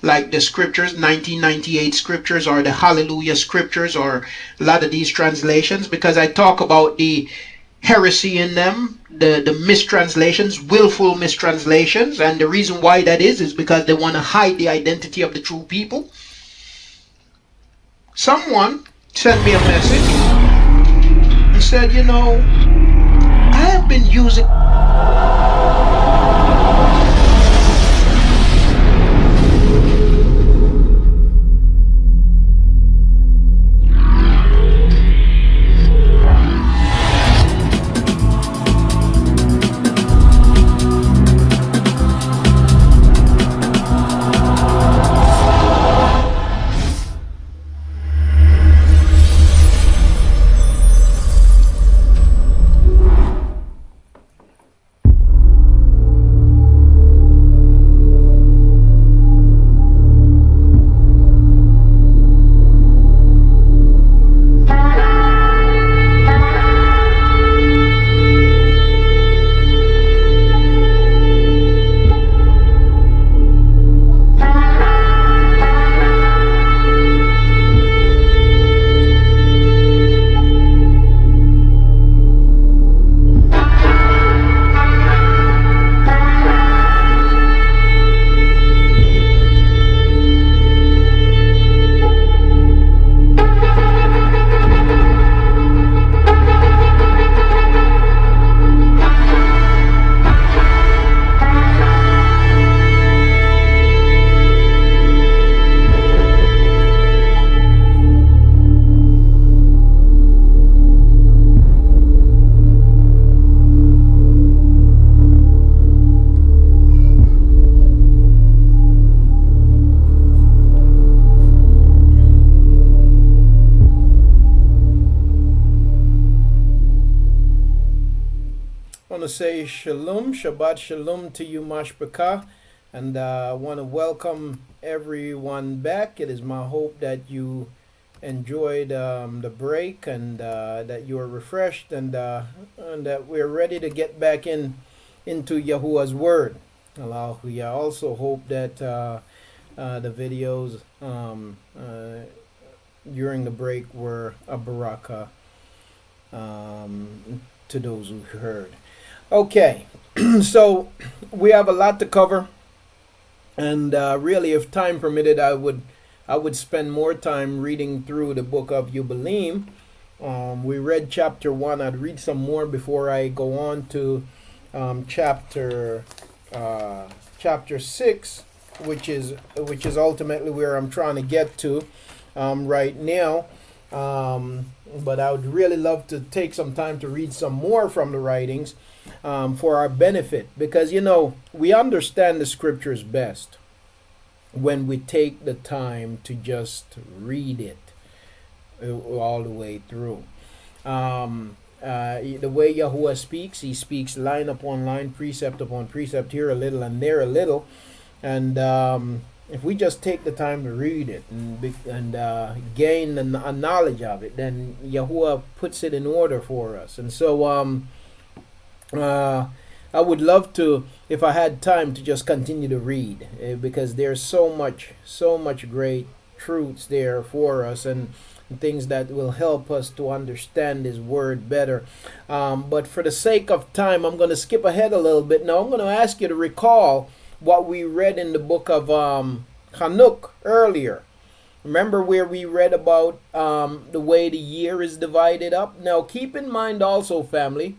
like the scriptures, 1998 scriptures, or the Hallelujah scriptures, or a lot of these translations, because I talk about the heresy in them, the mistranslations, willful mistranslations, and the reason why that is because they want to hide the identity of the true people. Someone sent me a message and said, you know, I have been using to say shalom, Shabbat shalom to you, Mashpaka, and I want to welcome everyone back. It is my hope that you enjoyed the break, and that you are refreshed, and that we're ready to get back into Yahuah's word. I also hope that the videos during the break were a baraka to those who heard. Okay, so we have a lot to cover, and really, if time permitted, I would spend more time reading through the book of Jubilees. We read chapter 1. I'd read some more before I go on to chapter 6, which is ultimately where I'm trying to get to right now. But I would really love to take some time to read some more from the writings for our benefit, because we understand the scriptures best when we take the time to just read it all the way through. The way Yahuah speaks, he speaks line upon line, precept upon precept, here a little and there a little, and if we just take the time to read it and gain a knowledge of it, then Yahuah puts it in order for us. And so I would love to, if I had time, to just continue to read, because there's so much great truths there for us, and things that will help us to understand his word better. But for the sake of time, I'm going to skip ahead a little bit. Now I'm going to ask you to recall what we read in the book of Chanuk earlier. Remember where we read about the way the year is divided up? Now keep in mind also, family,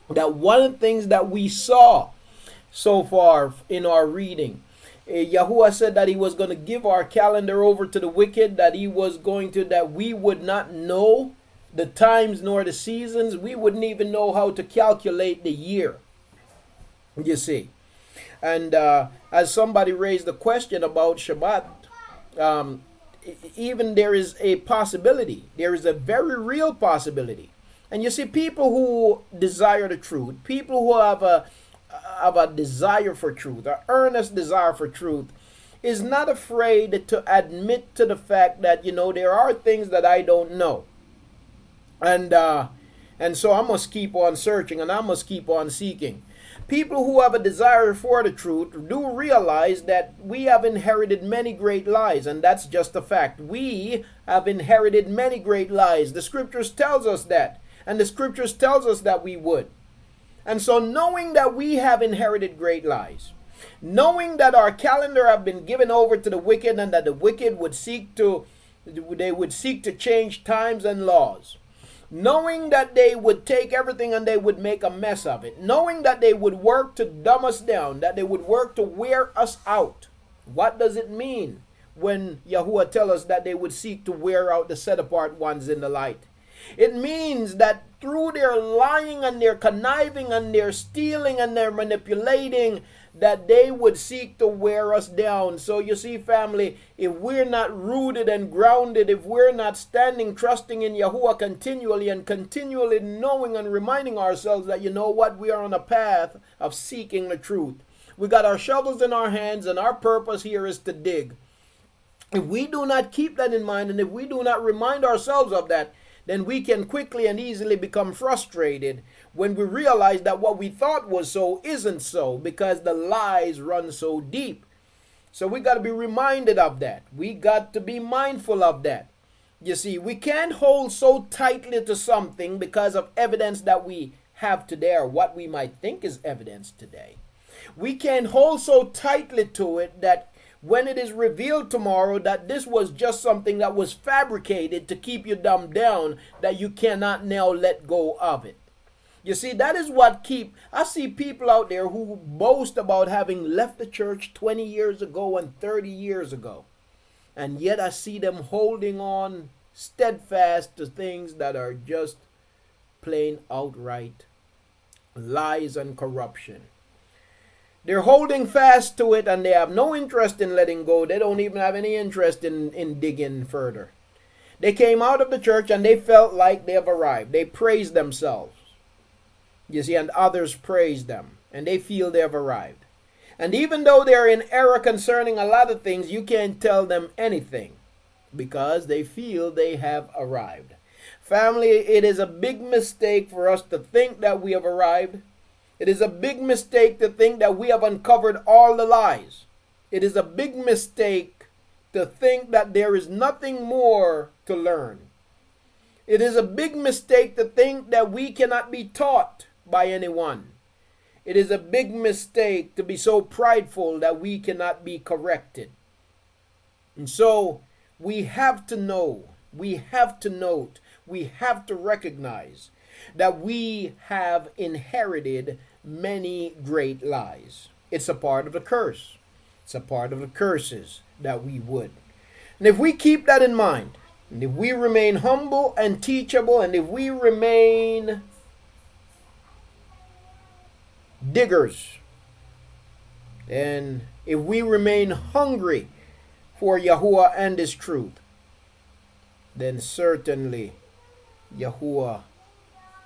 that one of the things that we saw so far in our reading, Yahuah said that he was going to give our calendar over to the wicked, that that we would not know the times nor the seasons. We wouldn't even know how to calculate the year, you see. And as somebody raised the question about Shabbat, even there is a possibility, there is a very real possibility. And you see, people who desire the truth, people who have a desire for truth, an earnest desire for truth, is not afraid to admit to the fact that, there are things that I don't know. And so I must keep on searching, and I must keep on seeking. People who have a desire for the truth do realize that we have inherited many great lies, and that's just a fact. We have inherited many great lies. The scriptures tells us that, and the scriptures tells us that we would. And so knowing that we have inherited great lies, knowing that our calendar have been given over to the wicked, and that the wicked would seek to change times and laws, knowing that they would take everything and they would make a mess of it, knowing that they would work to dumb us down, that they would work to wear us out. What does it mean when Yahuwah tells us that they would seek to wear out the set apart ones in the light? It means that through their lying and their conniving and their stealing and their manipulating, that they would seek to wear us down. So you see, family, if we're not rooted and grounded, if we're not standing, trusting in Yahuwah continually and continually knowing and reminding ourselves that, you know what, we are on a path of seeking the truth. We got our shovels in our hands, and our purpose here is to dig. If we do not keep that in mind, and if we do not remind ourselves of that, then we can quickly and easily become frustrated when we realize that what we thought was so isn't so, because the lies run so deep. So we got to be reminded of that. We got to be mindful of that. You see, we can't hold so tightly to something because of evidence that we have today, or what we might think is evidence today. We can't hold so tightly to it that when it is revealed tomorrow that this was just something that was fabricated to keep you dumbed down, that you cannot now let go of it. You see, that is what I see people out there who boast about having left the church 20 years ago and 30 years ago. And yet I see them holding on steadfast to things that are just plain outright lies and corruption. They're holding fast to it, and they have no interest in letting go. They don't even have any interest in digging further. They came out of the church and they felt like they have arrived. They praised themselves. You see, and others praise them, and they feel they have arrived. And even though they're in error concerning a lot of things, you can't tell them anything because they feel they have arrived. Family, it is a big mistake for us to think that we have arrived. It is a big mistake to think that we have uncovered all the lies. It is a big mistake to think that there is nothing more to learn. It is a big mistake to think that we cannot be taught by anyone. It is a big mistake to be so prideful that we cannot be corrected. And so we have to know, we have to note, we have to recognize that we have inherited many great lies. It's a part of the curse. It's a part of the curses that we would. And if we keep that in mind, and if we remain humble and teachable, and if we remain diggers, and if we remain hungry for Yahuwah and His truth, then certainly Yahuwah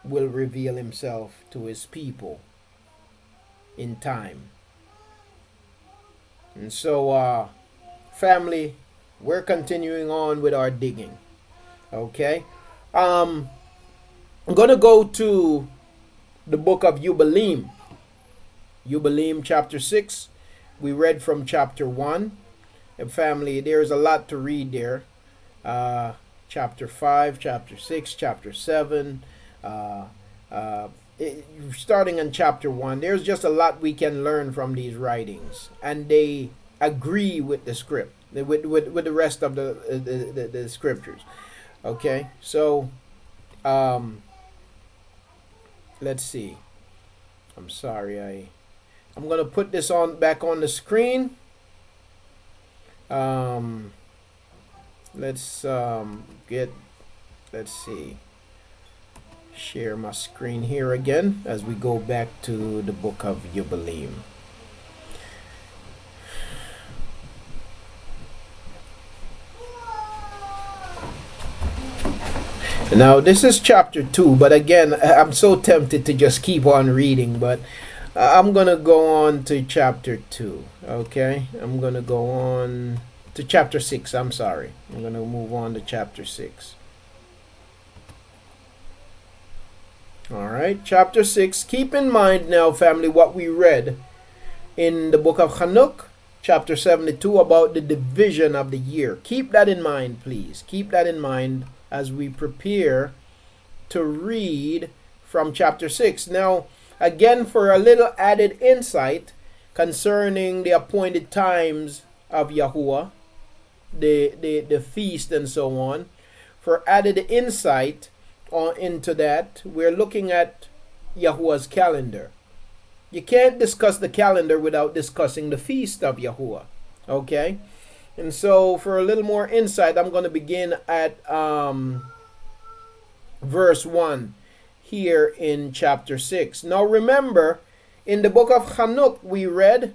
will reveal Himself to His people in time. And so, family, we're continuing on with our digging. Okay? I'm going to go to the book of Yubalym. Yubalym chapter 6. We read from chapter 1. And family, there's a lot to read there. Chapter 5, chapter 6, chapter 7. Starting in chapter 1, there's just a lot we can learn from these writings. And they agree with the script, with the rest of the scriptures. Okay, so let's see. I'm sorry, I'm gonna put this back on the screen. Let's see. Share my screen here again as we go back to the book of Yubalym. Now this is chapter 2, but again, I'm so tempted to just keep on reading, but I'm gonna go on to chapter 2. Okay, I'm gonna go on to chapter 6. I'm sorry, I'm gonna move on to chapter 6. All right, chapter 6. Keep in mind now, family, what we read in the book of Chanuk, chapter 72, about the division of the year. Keep that in mind, please. Keep that in mind as we prepare to read from chapter 6. Now, again, for a little added insight concerning the appointed times of Yahuwah, the feast and so on, for added insight into that, we're looking at Yahuwah's calendar. You can't discuss the calendar without discussing the feast of Yahuwah. Okay? And so, for a little more insight, I'm going to begin at verse 1 here in chapter 6. Now remember, in the book of Chanuk we read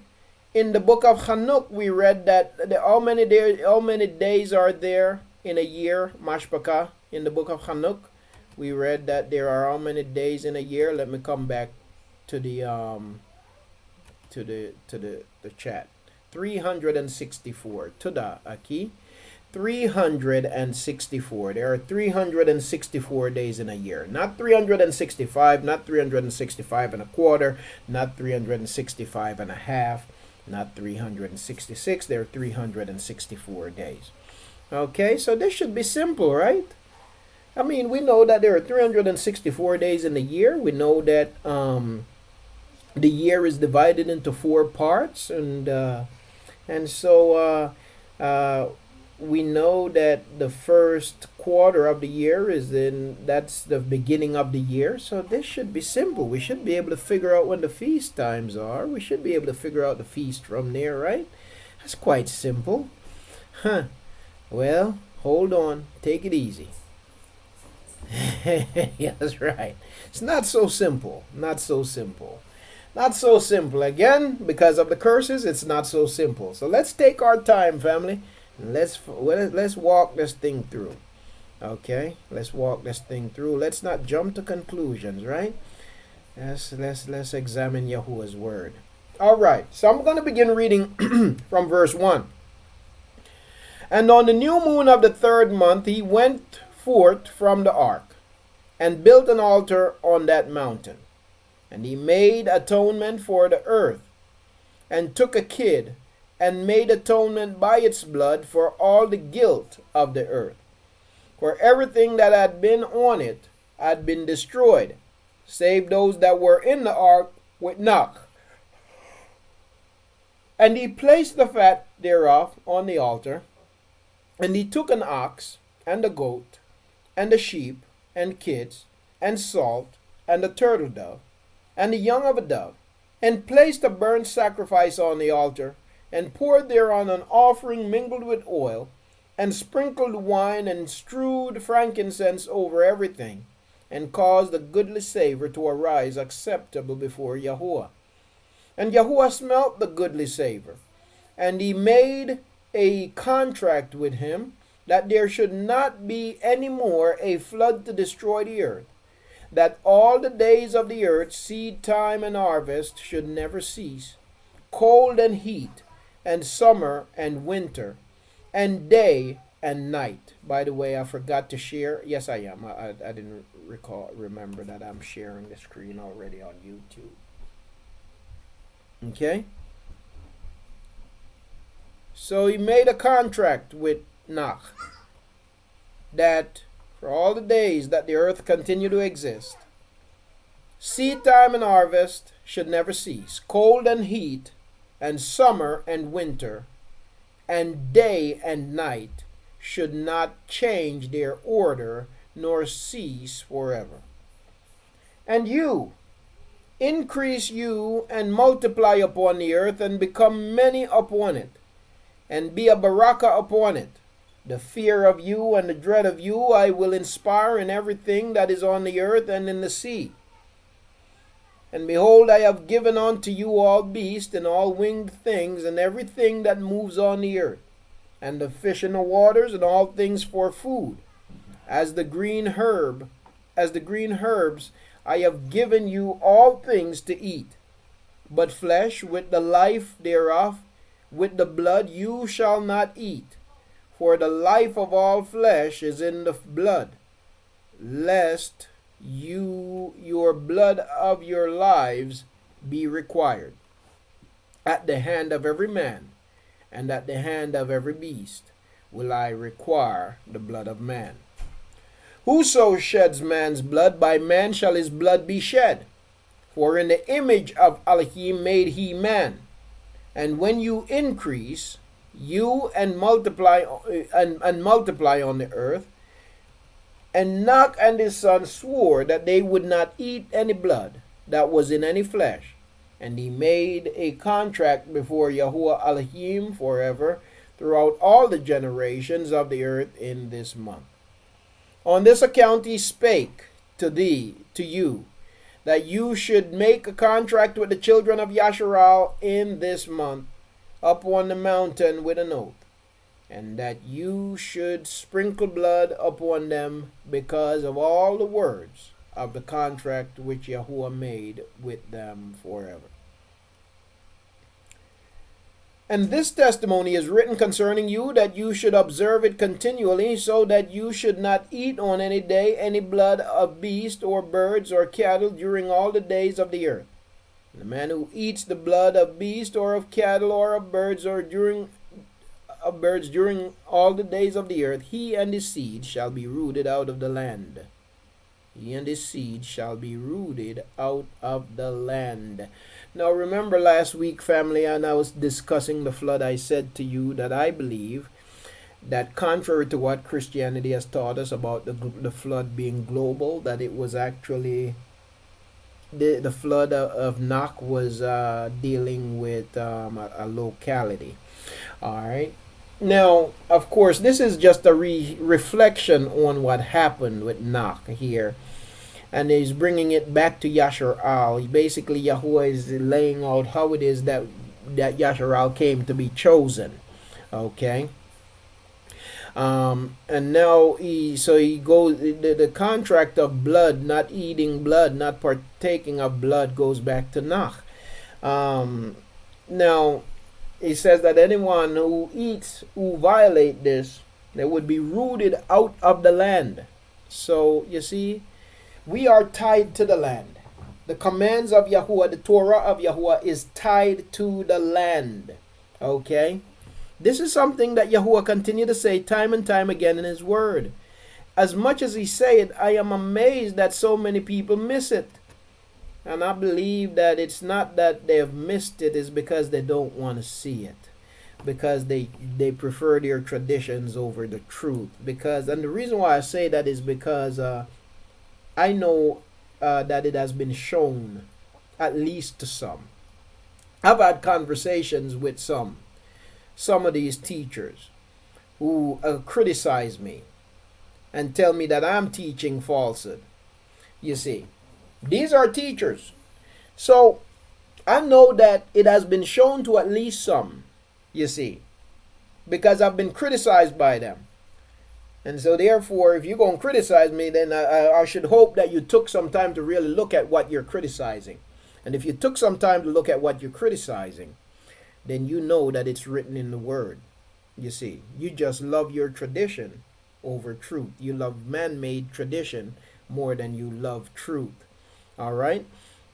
that how many days are there in a year, Mashpaka? In the book of Chanuk we read that there are how many days in a year? Let me come back to the chat. 364. Toda Aki. 364. There are 364 days in a year. Not 365, not 365 and a quarter, not 365 and a half, not 366. There are 364 days. Okay, so this should be simple, right? I mean, we know that there are 364 days in the year. We know that the year is divided into 4 parts, and so we know that the first quarter of the year that's the beginning of the year. So this should be simple. We should be able to figure out when the feast times are. We should be able to figure out the feast from there, right? That's quite simple. Huh. Well, hold on. Take it easy. Yeah, that's right. It's not so simple. Not so simple. Not so simple. Again, because of the curses, it's not so simple. So let's take our time, family. Let's walk this thing through. Okay, let's walk this thing through. Let's not jump to conclusions, right? Let's examine Yahuwah's word. All right, so I'm going to begin reading from verse 1. And on the new moon of the 3rd month, he went forth from the ark and built an altar on that mountain. And he made atonement for the earth, and took a kid, and made atonement by its blood for all the guilt of the earth. For everything that had been on it had been destroyed, save those that were in the ark with Enoch. And he placed the fat thereof on the altar, and he took an ox, and a goat, and a sheep, and kids, and salt, and a turtle dove, and the young of a dove, and placed a burnt sacrifice on the altar, and poured thereon an offering mingled with oil, and sprinkled wine, and strewed frankincense over everything, and caused a goodly savor to arise acceptable before Yahuwah. And Yahuwah smelt the goodly savor, and he made a contract with him, that there should not be any more a flood to destroy the earth, that all the days of the earth, seed time and harvest, should never cease, cold and heat, and summer and winter, and day and night. By the way, I forgot to share. Yes, I am. I didn't remember that I'm sharing the screen already on YouTube. Okay? So he made a contract with Enoch that for all the days that the earth continue to exist, seed time and harvest should never cease, cold and heat, and summer and winter, and day and night should not change their order nor cease forever. And you, increase you and multiply upon the earth, and become many upon it, and be a baraka upon it. The fear of you and the dread of you I will inspire in everything that is on the earth and in the sea. And behold, I have given unto you all beasts and all winged things, and everything that moves on the earth, and the fish in the waters, and all things for food. As the green herbs, I have given you all things to eat. But flesh with the life thereof, with the blood you shall not eat. For the life of all flesh is in the blood, lest your blood of your lives be required at the hand of every man, and at the hand of every beast will I require the blood of man. Whoso sheds man's blood, by man shall his blood be shed. For in the image of Elohim made he man. And when you increase, you and multiply on the earth, and Enoch and his son swore that they would not eat any blood that was in any flesh. And he made a contract before Yahuwah Elohim forever throughout all the generations of the earth in this month. On this account he spake to you, that you should make a contract with the children of Yasharal in this month upon the mountain with an oath, and that you should sprinkle blood upon them because of all the words of the contract which Yahuwah made with them forever. And this testimony is written concerning you, that you should observe it continually, so that you should not eat on any day any blood of beast or birds or cattle during all the days of the earth. The man who eats the blood of beast or of cattle or of birds during all the days of the earth, he and his seed shall be rooted out of the land. He and his seed shall be rooted out of the land. Now remember last week, family, and I was discussing the flood, I said to you that I believe that contrary to what Christianity has taught us about the flood being global, that it was actually the flood of Enoch was dealing with a locality. All right. Now, of course, this is just a reflection on what happened with Enoch here. And he's bringing it back to Yasharal. Basically, Yahuwah is laying out how it is that Yasharal came to be chosen. Okay. And now he goes, the contract of blood, not eating blood, not partaking of blood, goes back to Enoch. Now, he says that anyone who violate this, they would be rooted out of the land. So, you see, we are tied to the land. The commands of Yahuwah, the Torah of Yahuwah is tied to the land. Okay? This is something that Yahuwah continued to say time and time again in his word. As much as he say it, I am amazed that so many people miss it. And I believe that it's not that they have missed it, it's because they don't want to see it. Because they prefer their traditions over the truth. And the reason why I say that is because I know that it has been shown, at least to some. I've had conversations with some of these teachers who criticize me and tell me that I'm teaching falsehood. You see, these are teachers. So I know that it has been shown to at least some, you see, because I've been criticized by them. And so therefore, if you're going to criticize me, then I should hope that you took some time to really look at what you're criticizing. And if you took some time to look at what you're criticizing, then you know that it's written in the word. You see, you just love your tradition over truth. You love man-made tradition more than you love truth. All right?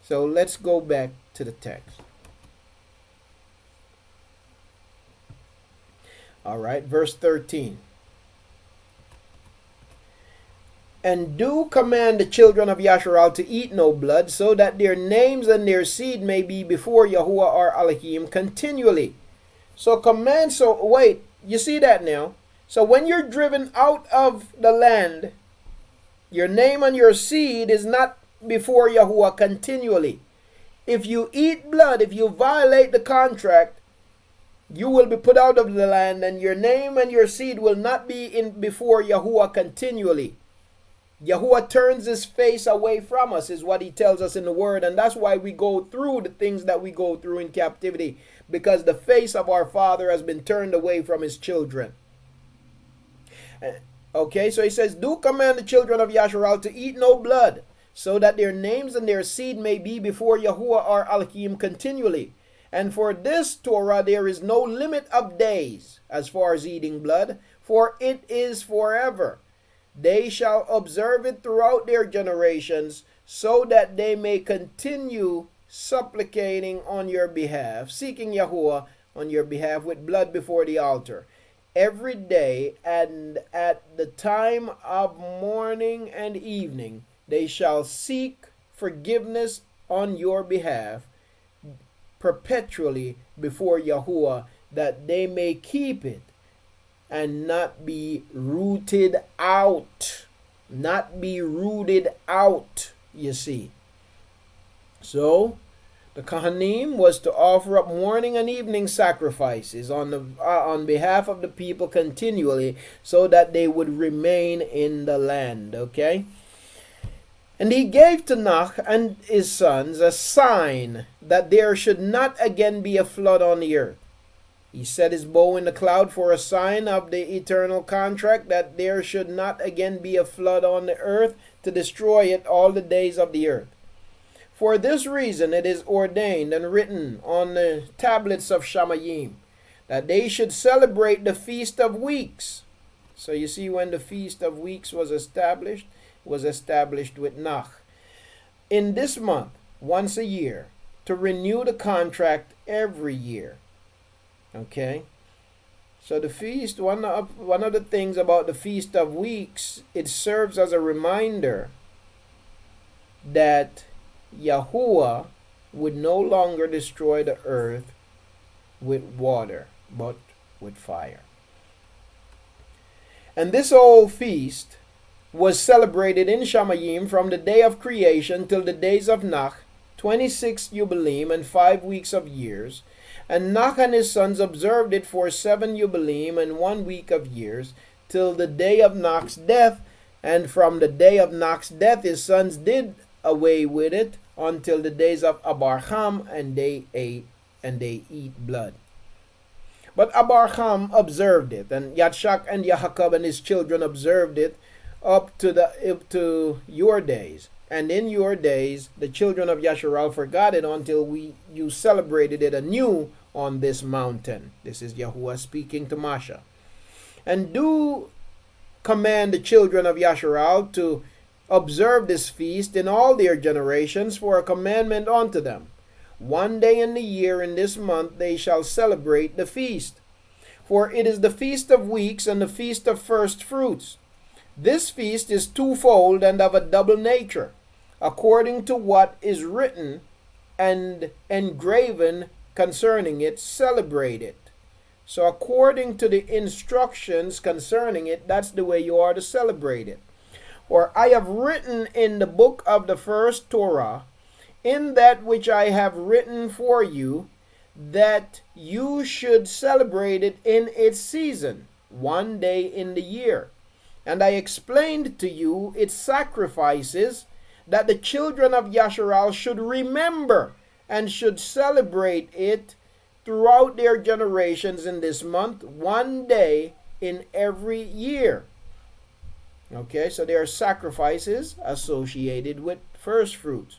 So let's go back to the text. All right, verse 13. And do command the children of Yasharal to eat no blood, so that their names and their seed may be before Yahuwah our Elohim continually. So wait, you see that now? So when you're driven out of the land, your name and your seed is not before Yahuwah continually. If you eat blood, if you violate the contract, you will be put out of the land, and your name and your seed will not be before Yahuwah continually. Yahuwah turns his face away from us, is what he tells us in the word. And that's why we go through the things that we go through in captivity, because the face of our Father has been turned away from his children. Okay, so he says, do command the children of Yasharal to eat no blood, so that their names and their seed may be before Yahuwah our Elohim continually. And for this Torah there is no limit of days as far as eating blood, for it is forever. They shall observe it throughout their generations, so that they may continue supplicating on your behalf, seeking Yahuwah on your behalf with blood before the altar. Every day and at the time of morning and evening, they shall seek forgiveness on your behalf perpetually before Yahuwah, that they may keep it and not be rooted out. Not be rooted out, you see. So, the Kohanim was to offer up morning and evening sacrifices on behalf of the people continually, so that they would remain in the land, okay? And he gave to Enoch and his sons a sign that there should not again be a flood on the earth. He set his bow in the cloud for a sign of the eternal contract, that there should not again be a flood on the earth to destroy it all the days of the earth. For this reason it is ordained and written on the tablets of Shamayim that they should celebrate the Feast of Weeks. So you see, when the Feast of Weeks was established with Enoch. In this month, once a year, to renew the contract every year. Okay? So the feast, one of the things about the Feast of Weeks, it serves as a reminder that Yahuwah would no longer destroy the earth with water, but with fire. And this whole feast was celebrated in Shamayim from the day of creation till the days of Enoch, 26 Jubilees and 5 weeks of years. And Enoch and his sons observed it for 7 Jubilees and 1 week of years, till the day of Enoch's death. And from the day of Enoch's death his sons did away with it until the days of Abraham, and they eat blood. But Abraham observed it, and Yitzchak and Yaakov and his children observed it up to your days. And in your days the children of Yasharal forgot it until you celebrated it anew on this mountain. This is Yahuwah speaking to Masha. And do command the children of Yasharal to observe this feast in all their generations for a commandment unto them. 1 day in the year in this month they shall celebrate the feast. For it is the Feast of Weeks and the Feast of First Fruits. This feast is twofold and of a double nature, according to what is written and engraven concerning it, celebrate it. So according to the instructions concerning it, that's the way you are to celebrate it. For I have written in the book of the first Torah, in that which I have written for you, that you should celebrate it in its season, 1 day in the year. And I explained to you its sacrifices, that the children of Yasharal should remember and should celebrate it throughout their generations in this month, 1 day in every year. Okay, so there are sacrifices associated with first fruits.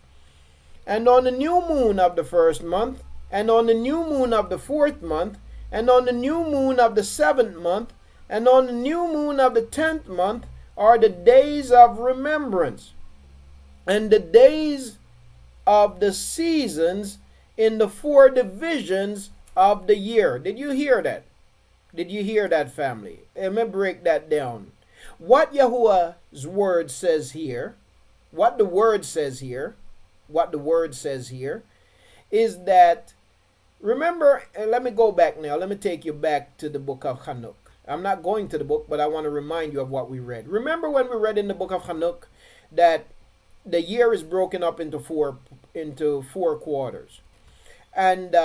And on the new moon of the first month, and on the new moon of the 4th month, and on the new moon of the 7th month, and on the new moon of the 10th month are the days of remembrance, and the days of the seasons in the 4 divisions of the year. Did you hear that? Did you hear that, family? Let me break that down. What Yahuah's word says here, what the word says here is that, remember, let me go back now. Let me take you back to the book of Chanuk. I'm not going to the book, but I want to remind you of what we read. Remember when we read in the book of Chanuk that the year is broken up into four quarters, and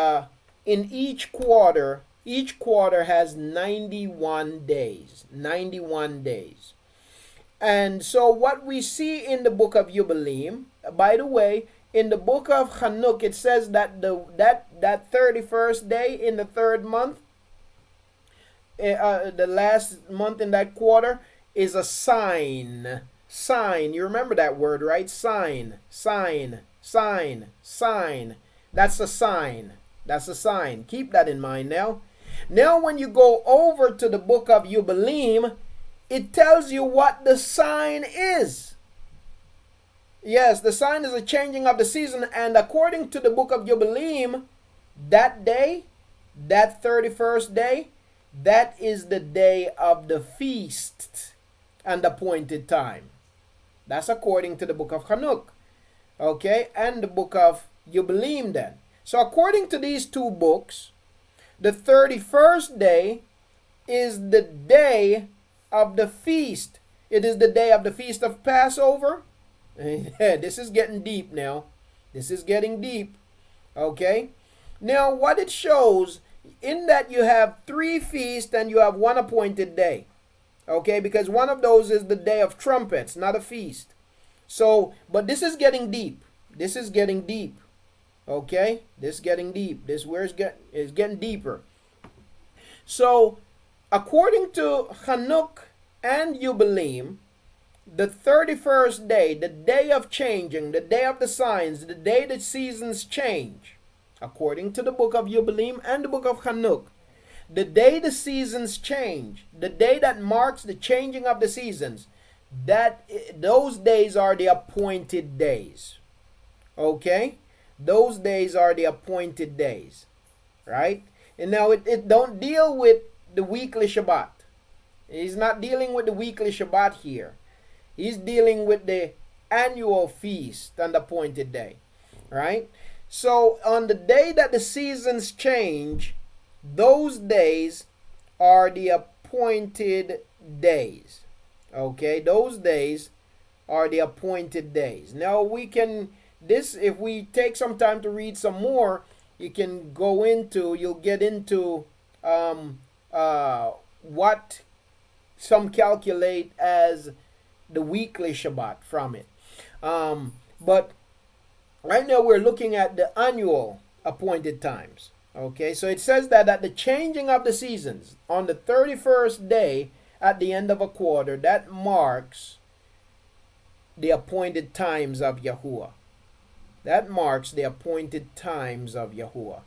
in each quarter has 91 days. 91 days. And so what we see in the book of Yubalym, by the way, in the book of Chanuk, it says that that 31st day in the 3rd month, the last month in that quarter, is a sign. Sign. You remember that word, right? Sign. Sign. Sign. Sign. That's a sign. That's a sign. Keep that in mind now. Now when you go over to the book of Jubilees, it tells you what the sign is. Yes, the sign is a changing of the season, and according to the book of Jubileem, that day, that 31st day, that is the day of the feast and appointed time. That's according to the book of Chanuk, okay, and the book of Yubalym then. So according to these two books, the 31st day is the day of the feast. It is the day of the feast of Passover. This is getting deep now. This is getting deep. Okay. Now what it shows, in that you have 3 feasts and you have 1 appointed day. Okay, because one of those is the day of trumpets, not a feast. So, but this is getting deep. This is getting deep. Okay, this is getting deep. This where it's getting deeper. So, according to Chanuk and Yubalym, the 31st day, the day of changing, the day of the signs, the day the seasons change, according to the book of Yubalym and the book of Chanuk, the day the seasons change, the day that marks the changing of the seasons, those days are the appointed days. Okay? Those days are the appointed days. Right? And now it don't deal with the weekly Shabbat. He's not dealing with the weekly Shabbat here. He's dealing with the annual feast and appointed day. Right? So on the day that the seasons change, those days are the appointed days. Okay, those days are the appointed days. Now we can, if we take some time to read some more, you'll get into what some calculate as the weekly Shabbat from it. But right now we're looking at the annual appointed times. Okay, so it says that at the changing of the seasons, on the 31st day at the end of a quarter, that marks the appointed times of Yahuwah. That marks the appointed times of Yahuwah.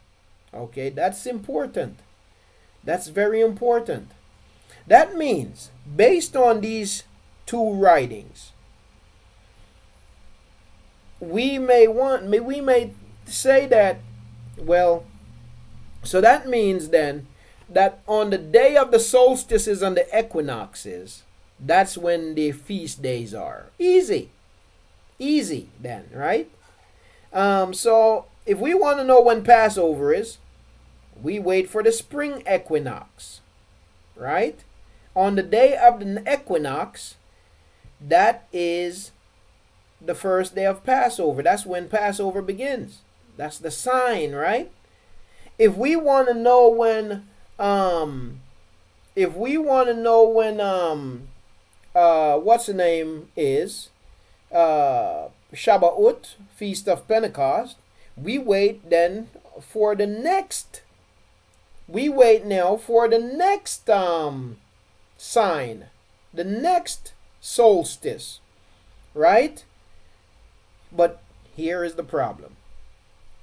Okay, that's important. That's very important. That means, based on these two writings, we may say that, well, so that means then that on the day of the solstices and the equinoxes, that's when the feast days are. Easy then, right? So if we want to know when Passover is, we wait for the spring equinox, right? On the day of the equinox, that is the first day of Passover. That's when Passover begins. That's the sign, right? If we want to know when what's the name is Shabbat, Feast of Pentecost, we wait then for the next. We wait now for the next sign, the next solstice, right? But here is the problem.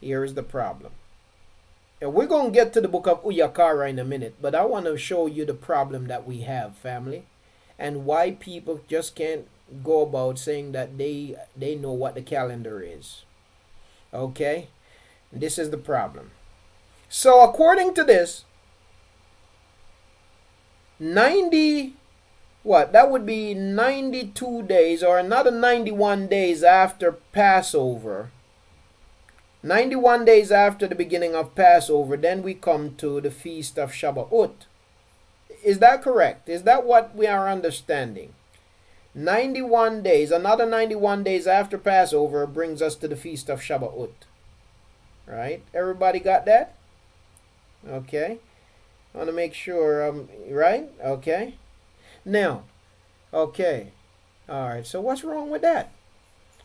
Here is the problem. And we're going to get to the book of Uyaqara in a minute, but I want to show you the problem that we have, family, and why people just can't go about saying that they know what the calendar is. Okay? This is the problem. So according to this, 90, that would be 92 days or another 91 days after Passover. 91 days after the beginning of Passover, then we come to the Feast of Shabbat. Is that correct? Is that what we are understanding? 91 days, another 91 days after Passover brings us to the Feast of Shabbat. Right? Everybody got that? Okay. I want to make sure, right? Okay. Now, okay. All right, so what's wrong with that?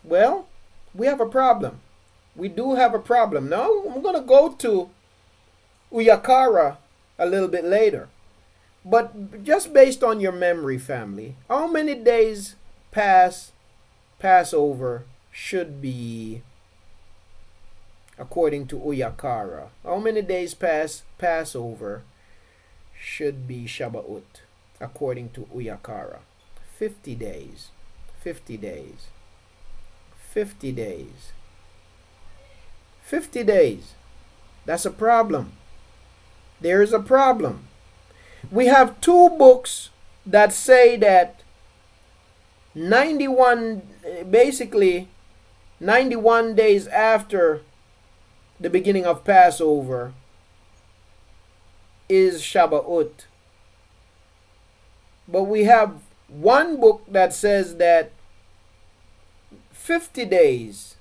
Well, we have a problem. We do have a problem. Now, I'm going to go to Uyaqara a little bit later. But just based on your memory, family, how many days Passover should be according to Uyaqara? How many days Passover should be Shabbat? according to Uyaqara. 50 days. 50 days. 50 days. 50 days. That's a problem. There is a problem. We have two books that say that 91 days after the beginning of Passover is Shabbat. But we have one book that says that 50 days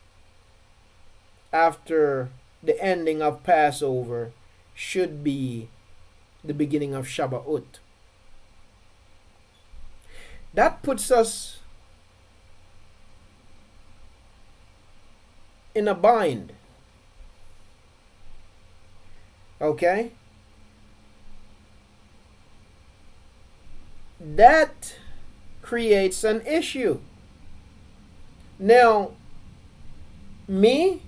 after the ending of Passover should be the beginning of Shabbat. That puts us in a bind. Okay? That creates an issue. Now, me,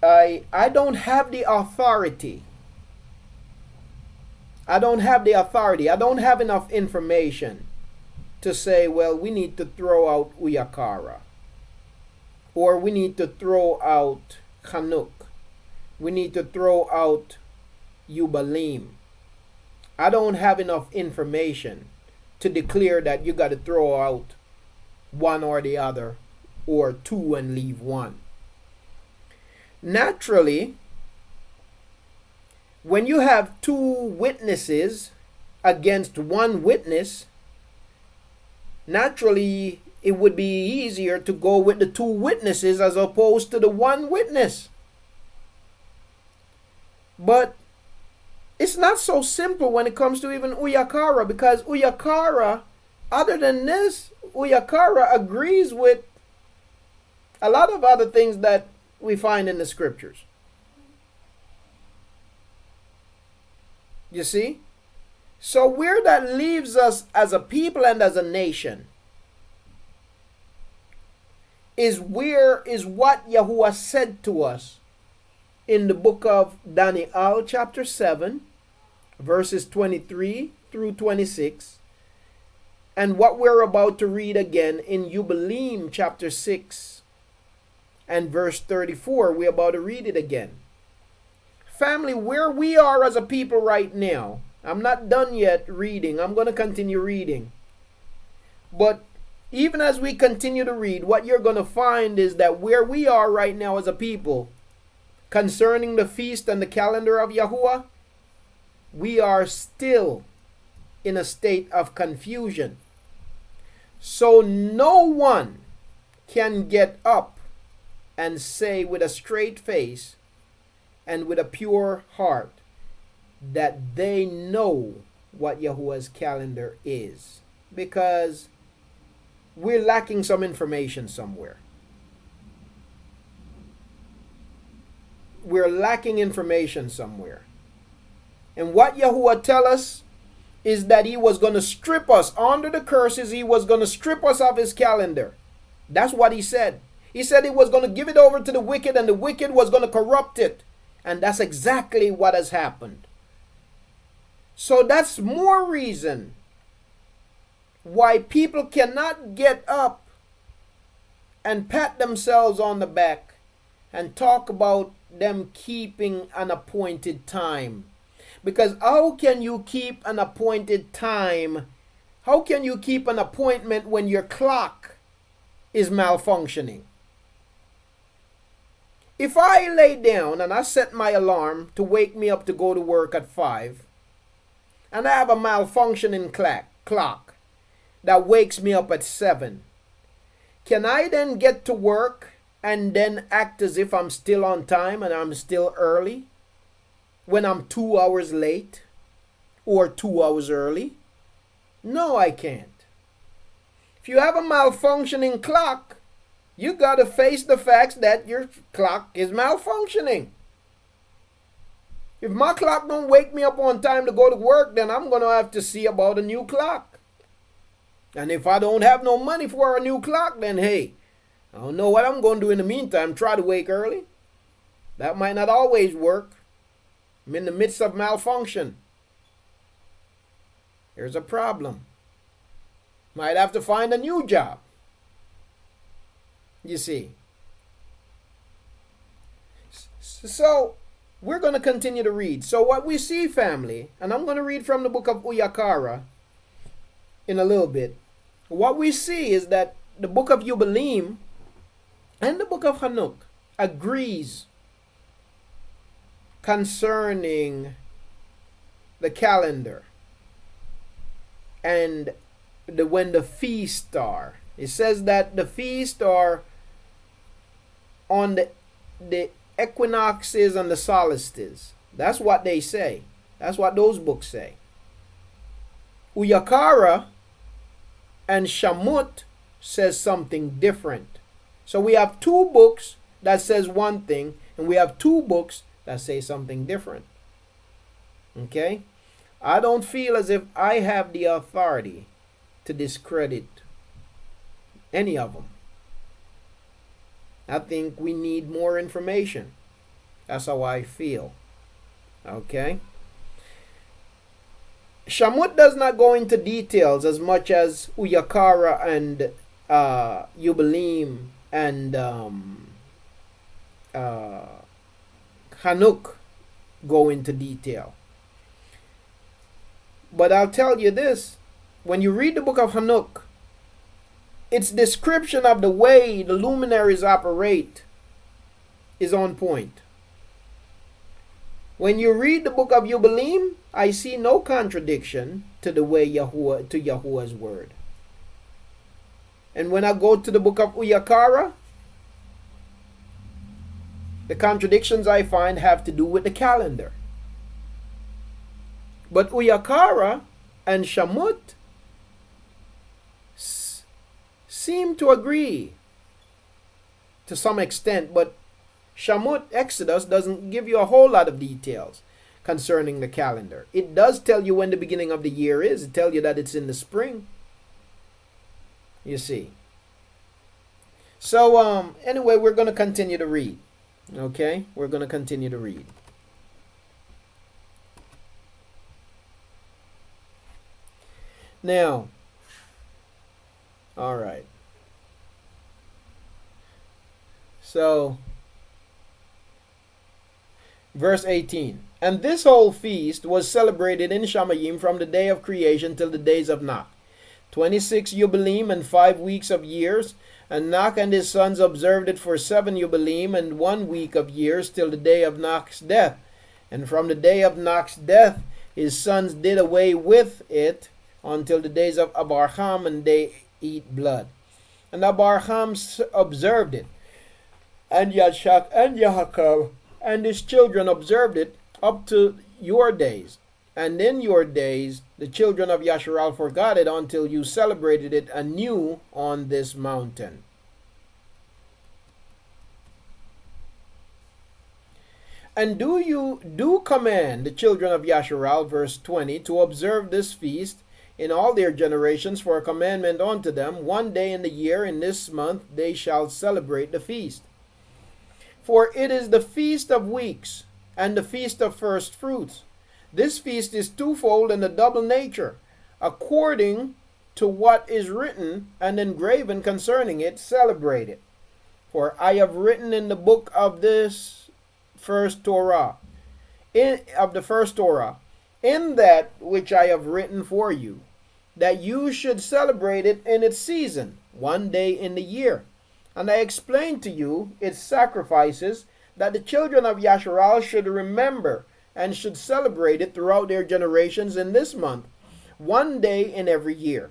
I don't have the authority. I don't have the authority. I don't have enough information to say, well, we need to throw out Uyaqara. Or we need to throw out Chanuk. We need to throw out Yubalym. I don't have enough information to declare that you got to throw out one or the other, or two and leave one. Naturally, when you have two witnesses against one witness, naturally it would be easier to go with the two witnesses as opposed to the one witness. But it's not so simple when it comes to even Uyaqara, because Uyaqara, other than this, Uyaqara agrees with a lot of other things that we find in the scriptures. You see? So where that leaves us as a people and as a nation is what Yahuwah said to us in the book of Dany'Al chapter 7 verses 23 through 26, and what we're about to read again in Jubilees chapter 6 and verse 34. We're about to read it again. Family, where we are as a people right now, I'm not done yet reading. I'm going to continue reading. But even as we continue to read, what you're going to find is that where we are right now as a people, concerning the feast and the calendar of Yahuwah, we are still in a state of confusion. So no one can get up and say with a straight face and with a pure heart that they know what Yahuwah's calendar is, because we're lacking some information somewhere. We're lacking information somewhere. And what Yahuwah tell us is that he was going to strip us under the curses. He was going to strip us of his calendar. That's what he said. He said he was going to give it over to the wicked, and the wicked was going to corrupt it. And that's exactly what has happened. So that's more reason why people cannot get up and pat themselves on the back and talk about them keeping an appointed time. Because how can you keep an appointed time? How can you keep an appointment when your clock is malfunctioning? If I lay down and I set my alarm to wake me up to go to work at 5, and I have a malfunctioning clock that wakes me up at 7, can I then get to work and then act as if I'm still on time and I'm still early when I'm 2 hours late or 2 hours early? No, I can't. If you have a malfunctioning clock, you got to face the facts that your clock is malfunctioning. If my clock don't wake me up on time to go to work, then I'm going to have to see about a new clock. And if I don't have no money for a new clock, then hey, I don't know what I'm going to do in the meantime. Try to wake early. That might not always work. I'm in the midst of malfunction. there's a problem. Might have to find a new job. You see. So, we're going to continue to read. So, what we see, family, and I'm going to read from the book of Uyaqara in a little bit. What we see is that the book of Yubalym and the book of Chanuk agrees concerning the calendar and when the feasts are. It says that the feasts are on the equinoxes and the solstices. That's what they say. That's what those books say. Uyaqara and Shamut says something different. So we have two books that says one thing, and we have two books that say something different. Okay? I don't feel as if I have the authority to discredit any of them. I think we need more information. That's how I feel. Okay? Shamut does not go into details as much as Uyaqara and Yubalym and Chanuk go into detail. But I'll tell you this, when you read the book of Chanuk, its description of the way the luminaries operate is on point. When you read the book of Yubalym, I see no contradiction to the way Yahuah's word. And when I go to the book of Uyaqara, the contradictions I find have to do with the calendar. But Uyaqara and Shamut seem to agree to some extent, but Shamut Exodus doesn't give you a whole lot of details concerning the calendar. It does tell you when the beginning of the year is. It tells you that it's in the spring. You see. So, anyway, we're going to continue to read. Okay? We're going to continue to read. Now, all right. So, verse 18. And this whole feast was celebrated in Shamayim from the day of creation till the days of Enoch. 26 Jubilees and 5 weeks of years. And Enoch and his sons observed it for 7 Jubilees and 1 week of years till the day of Enoch's death. And from the day of Enoch's death, his sons did away with it until the days of Abraham, and they eat blood. And Abraham observed it, and Yashak and Yahuah and his children observed it up to your days. And in your days, the children of Yasharal forgot it until you celebrated it anew on this mountain. And do command the children of Yasharal, verse 20, to observe this feast in all their generations for a commandment unto them. 1 day in the year, in this month, they shall celebrate the feast. For it is the feast of weeks and the feast of first fruits. This feast is twofold and a double nature, according to what is written and engraven concerning it, celebrate it. For I have written in the book of this first Torah, in that which I have written for you, that you should celebrate it in its season, 1 day in the year. And I explained to you its sacrifices, that the children of Yasharal should remember and should celebrate it throughout their generations in this month, 1 day in every year.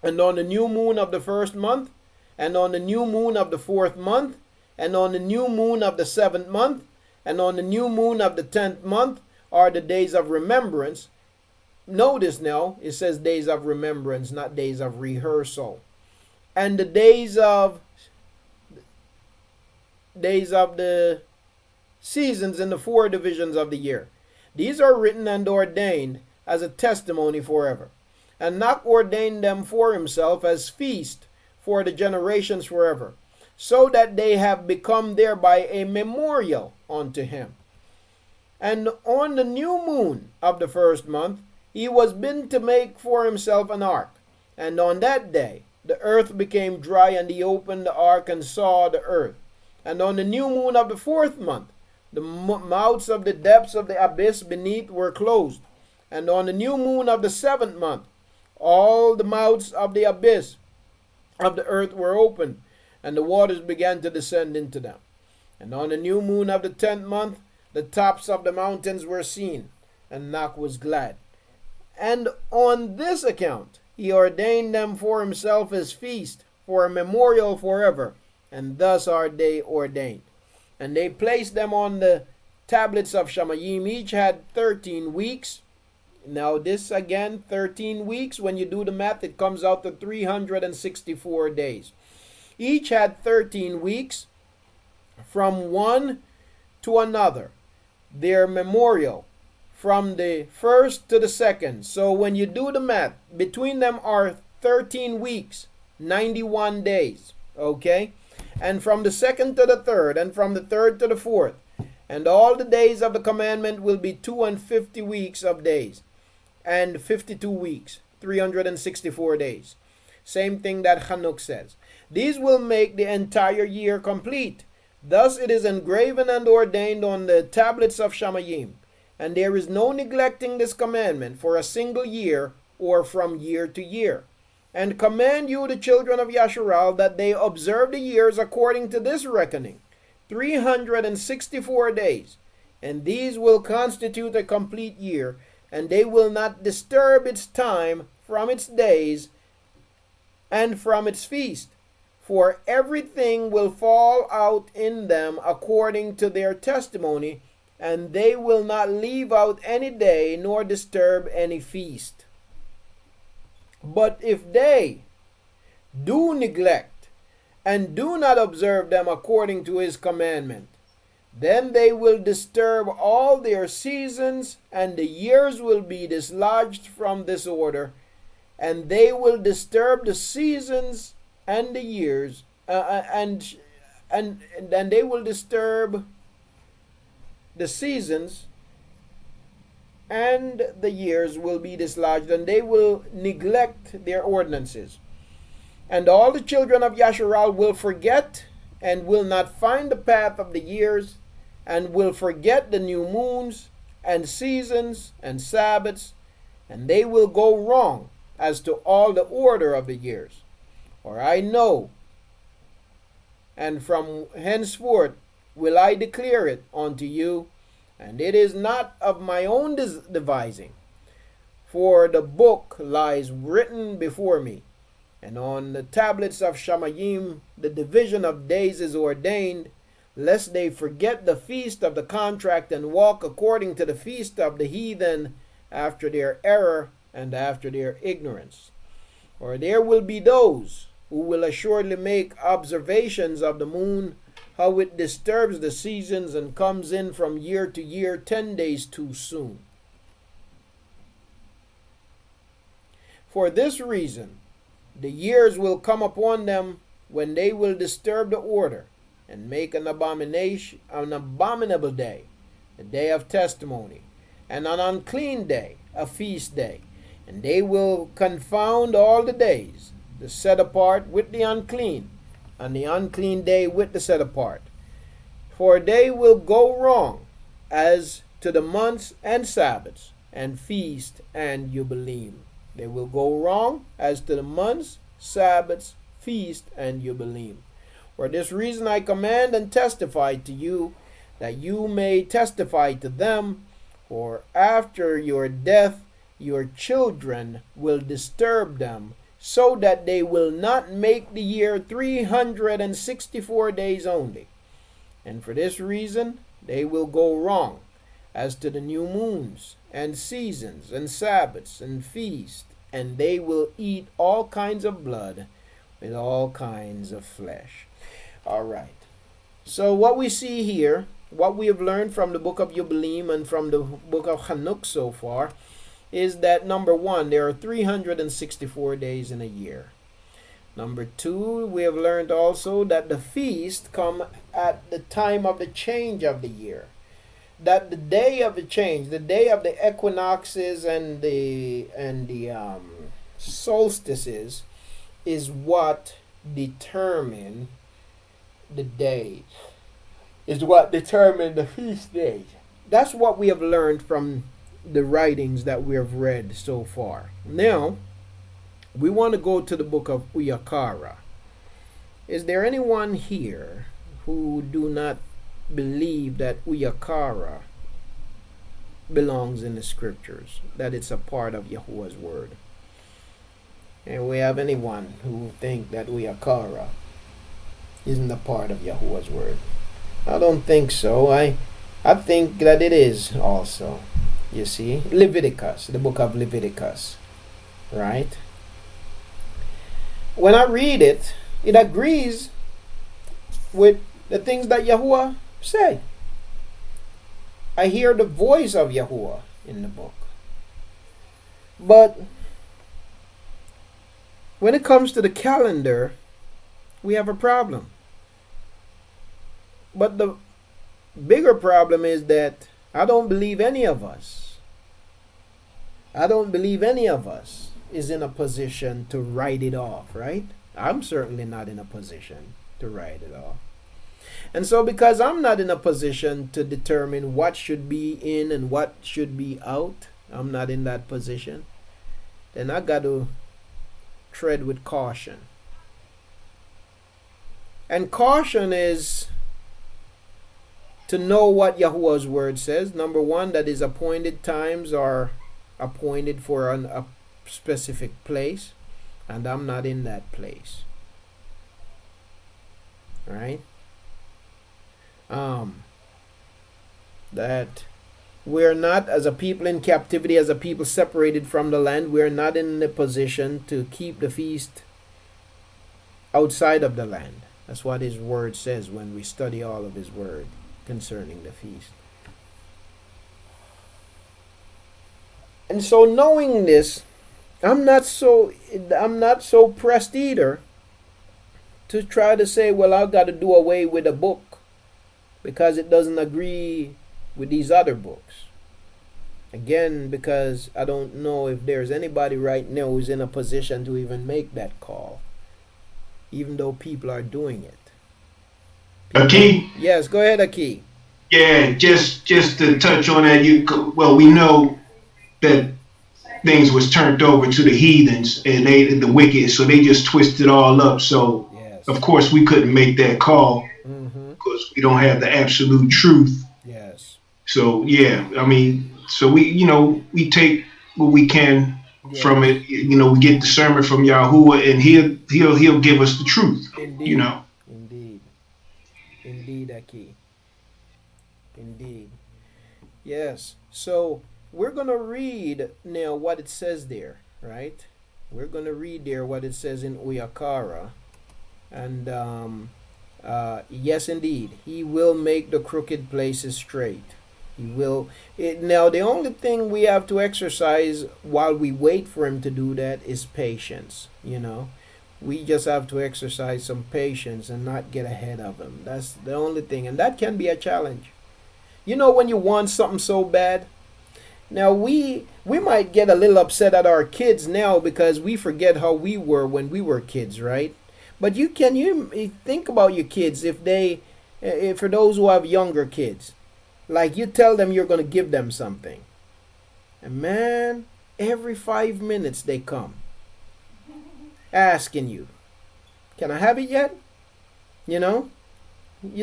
And on the new moon of the first month, and on the new moon of the 4th month, and on the new moon of the 7th month, and on the new moon of the 10th month are the days of remembrance. Notice now, it says days of remembrance, not days of rehearsal. And the days of the seasons in the 4 divisions of the year. These are written and ordained as a testimony forever. And Enoch ordained them for himself as feast for the generations forever, so that they have become thereby a memorial unto him. And on the new moon of the 1st month, he was bidden to make for himself an ark. And on that day the earth became dry, and he opened the ark and saw the earth. And on the new moon of the 4th month, the mouths of the depths of the abyss beneath were closed. And on the new moon of the 7th month, all the mouths of the abyss of the earth were opened, and the waters began to descend into them. And on the new moon of the 10th month, the tops of the mountains were seen, and Enoch was glad. And on this account he ordained them for himself as feast, for a memorial forever, and thus are they ordained. And they placed them on the tablets of Shamayim. Each had 13 weeks. Now this again, 13 weeks, when you do the math, it comes out to 364 days. Each had 13 weeks from one to another. Their memorial from the first to the second. So when you do the math, between them are 13 weeks, 91 days. Okay? And from the second to the third, and from the third to the fourth. And all the days of the commandment will be 250 weeks of days. And 52 weeks, 364 days. Same thing that Chanuk says. These will make the entire year complete. Thus it is engraven and ordained on the tablets of Shamayim. And there is no neglecting this commandment for a single year or from year to year. And command you, the children of Yasharal, that they observe the years according to this reckoning, 364 days. And these will constitute a complete year, and they will not disturb its time from its days and from its feast. For everything will fall out in them according to their testimony, and they will not leave out any day nor disturb any feast. But if they do neglect and do not observe them according to his commandment, then they will disturb all their seasons, and the years will be dislodged from this order, and they will disturb the seasons and the years, and they will disturb the seasons, and the years will be dislodged, and they will neglect their ordinances. And all the children of Yasharal will forget and will not find the path of the years, and will forget the new moons and seasons and Sabbaths, and they will go wrong as to all the order of the years. For I know, and from henceforth will I declare it unto you, and it is not of my own devising. For the book lies written before me, and on the tablets of Shamayim the division of days is ordained, lest they forget the feast of the contract and walk according to the feast of the heathen after their error and after their ignorance. For there will be those who will assuredly make observations of the moon, how it disturbs the seasons and comes in from year to year 10 days too soon. For this reason, the years will come upon them when they will disturb the order, and make an abominable day, a day of testimony, and an unclean day, a feast day. And they will confound all the days, the set apart with the unclean, and the unclean day with the set apart. For they will go wrong as to the months and Sabbaths, and feast and Jubilees. They will go wrong as to the months, Sabbaths, feast, and Jubilees. For this reason I command and testify to you, that you may testify to them, for after your death your children will disturb them, so that they will not make the year 364 days only. And for this reason they will go wrong as to the new moons and seasons and Sabbaths and feasts, and they will eat all kinds of blood with all kinds of flesh. All right. So what we see here, what we have learned from the book of Yubalym and from the book of Chanuk so far, is that number one, there are 364 days in a year. Number two, we have learned also that the feast come at the time of the change of the year. that the day of the change, the day of the equinoxes and the solstices, is what determine the days. Is what determine the feast days. That's what we have learned from the writings that we have read so far. Now, we want to go to the book of Uyaqara. Is there anyone here who do not believe that Uyaqara belongs in the scriptures, that it's a part of Yahuah's word? And we have anyone who think that Uyaqara isn't a part of Yahuah's word? I don't think so. I think that it is also. You see, Leviticus, the book of Leviticus, right? When I read it, it agrees with the things that Yahuwah say. I hear the voice of Yahuwah in the book. But when it comes to the calendar, we have a problem. But the bigger problem is that I don't believe any of us is in a position to write it off, right? I'm certainly not in a position to write it off. And so because I'm not in a position to determine what should be in and what should be out, I'm not in that position, then I got to tread with caution. And caution is to know what Yahuah's word says. Number one, that is appointed times are appointed for a specific place, and I'm not in that place. Right? That we're not, as a people in captivity, as a people separated from the land, we're not in a position to keep the feast outside of the land. That's what his word says when we study all of his word concerning the feast. And so knowing this, I'm not so pressed either to try to say, well, I've got to do away with a book because it doesn't agree with these other books. Again, because I don't know if there's anybody right now who's in a position to even make that call, even though people are doing it. Aki? Yes, go ahead, Aki. Yeah, just to touch on that, we know that things was turned over to the heathens and the wicked, so they just twisted all up. So yes, of course we couldn't make that call because we don't have the absolute truth. Yes. So yeah, I mean, so we take what we can from it. We get discernment from Yahuwah, and he'll give us the truth. Indeed. Indeed, Aki. Indeed. Yes. So we're going to read now what it says there, right? We're going to read there what it says in Uyaqara. And yes, indeed, he will make the crooked places straight. He will. Now, the only thing we have to exercise while we wait for him to do that is patience, We just have to exercise some patience and not get ahead of him. That's the only thing. And that can be a challenge. When you want something so bad. Now, we might get a little upset at our kids now because we forget how we were when we were kids, right? But you think about your kids if for those who have younger kids. Like you tell them you're going to give them something. And man, every 5 minutes they come asking you, can I have it yet? You're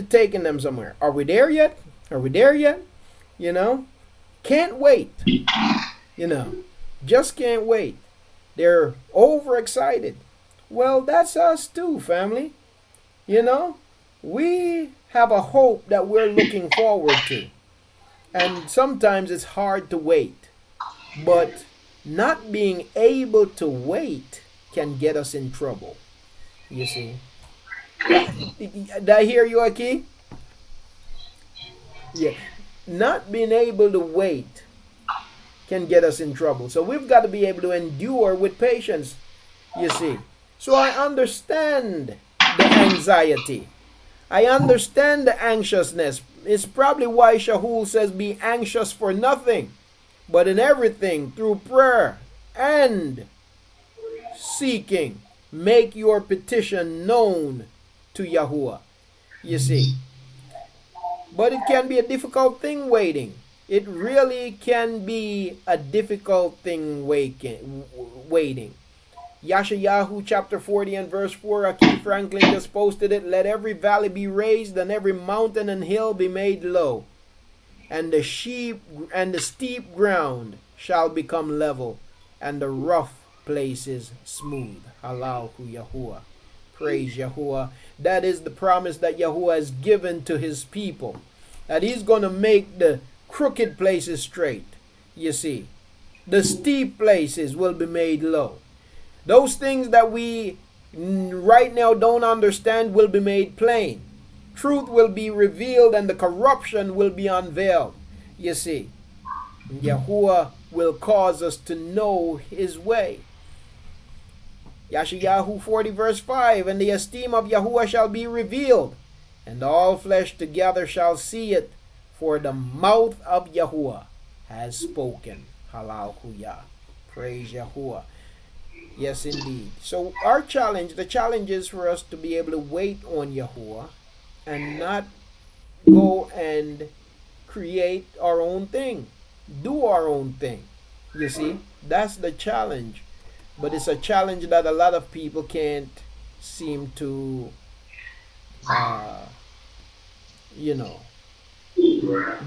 taking them somewhere. Are we there yet? Are we there yet? Can't wait. Just can't wait. They're overexcited. Well, that's us too, family. We have a hope that we're looking forward to. And sometimes it's hard to wait. But not being able to wait can get us in trouble. You see? Did I hear you, Aki? Yeah. Not being able to wait can get us in trouble. So we've got to be able to endure with patience, you see. So I understand the anxiety. I understand the anxiousness It's probably why Shaul says, be anxious for nothing, but in everything, through prayer and seeking, make your petition known to Yahuwah. You see. But it can be a difficult thing waiting. It really can be a difficult thing waiting. Yeshayahu chapter 40 and verse 4, Akeem Franklin just posted it. Let every valley be raised and every mountain and hill be made low, and the steep ground shall become level, and the rough places smooth. Allahu Yahuwah. Praise Yahuwah. That is the promise that Yahuwah has given to his people, that he's going to make the crooked places straight. You see, the steep places will be made low. Those things that we right now don't understand will be made plain. Truth will be revealed and the corruption will be unveiled. You see, Yahuwah will cause us to know his way. Yeshayahu 40 verse 5, and the esteem of Yahuwah shall be revealed, and all flesh together shall see it, for the mouth of Yahuwah has spoken. Hallelujah. Praise Yahuwah. Yes, indeed. So our challenge, the challenge is for us to be able to wait on Yahuwah and not go and create our own thing, do our own thing. You see, that's the challenge. But it's a challenge that a lot of people can't seem to,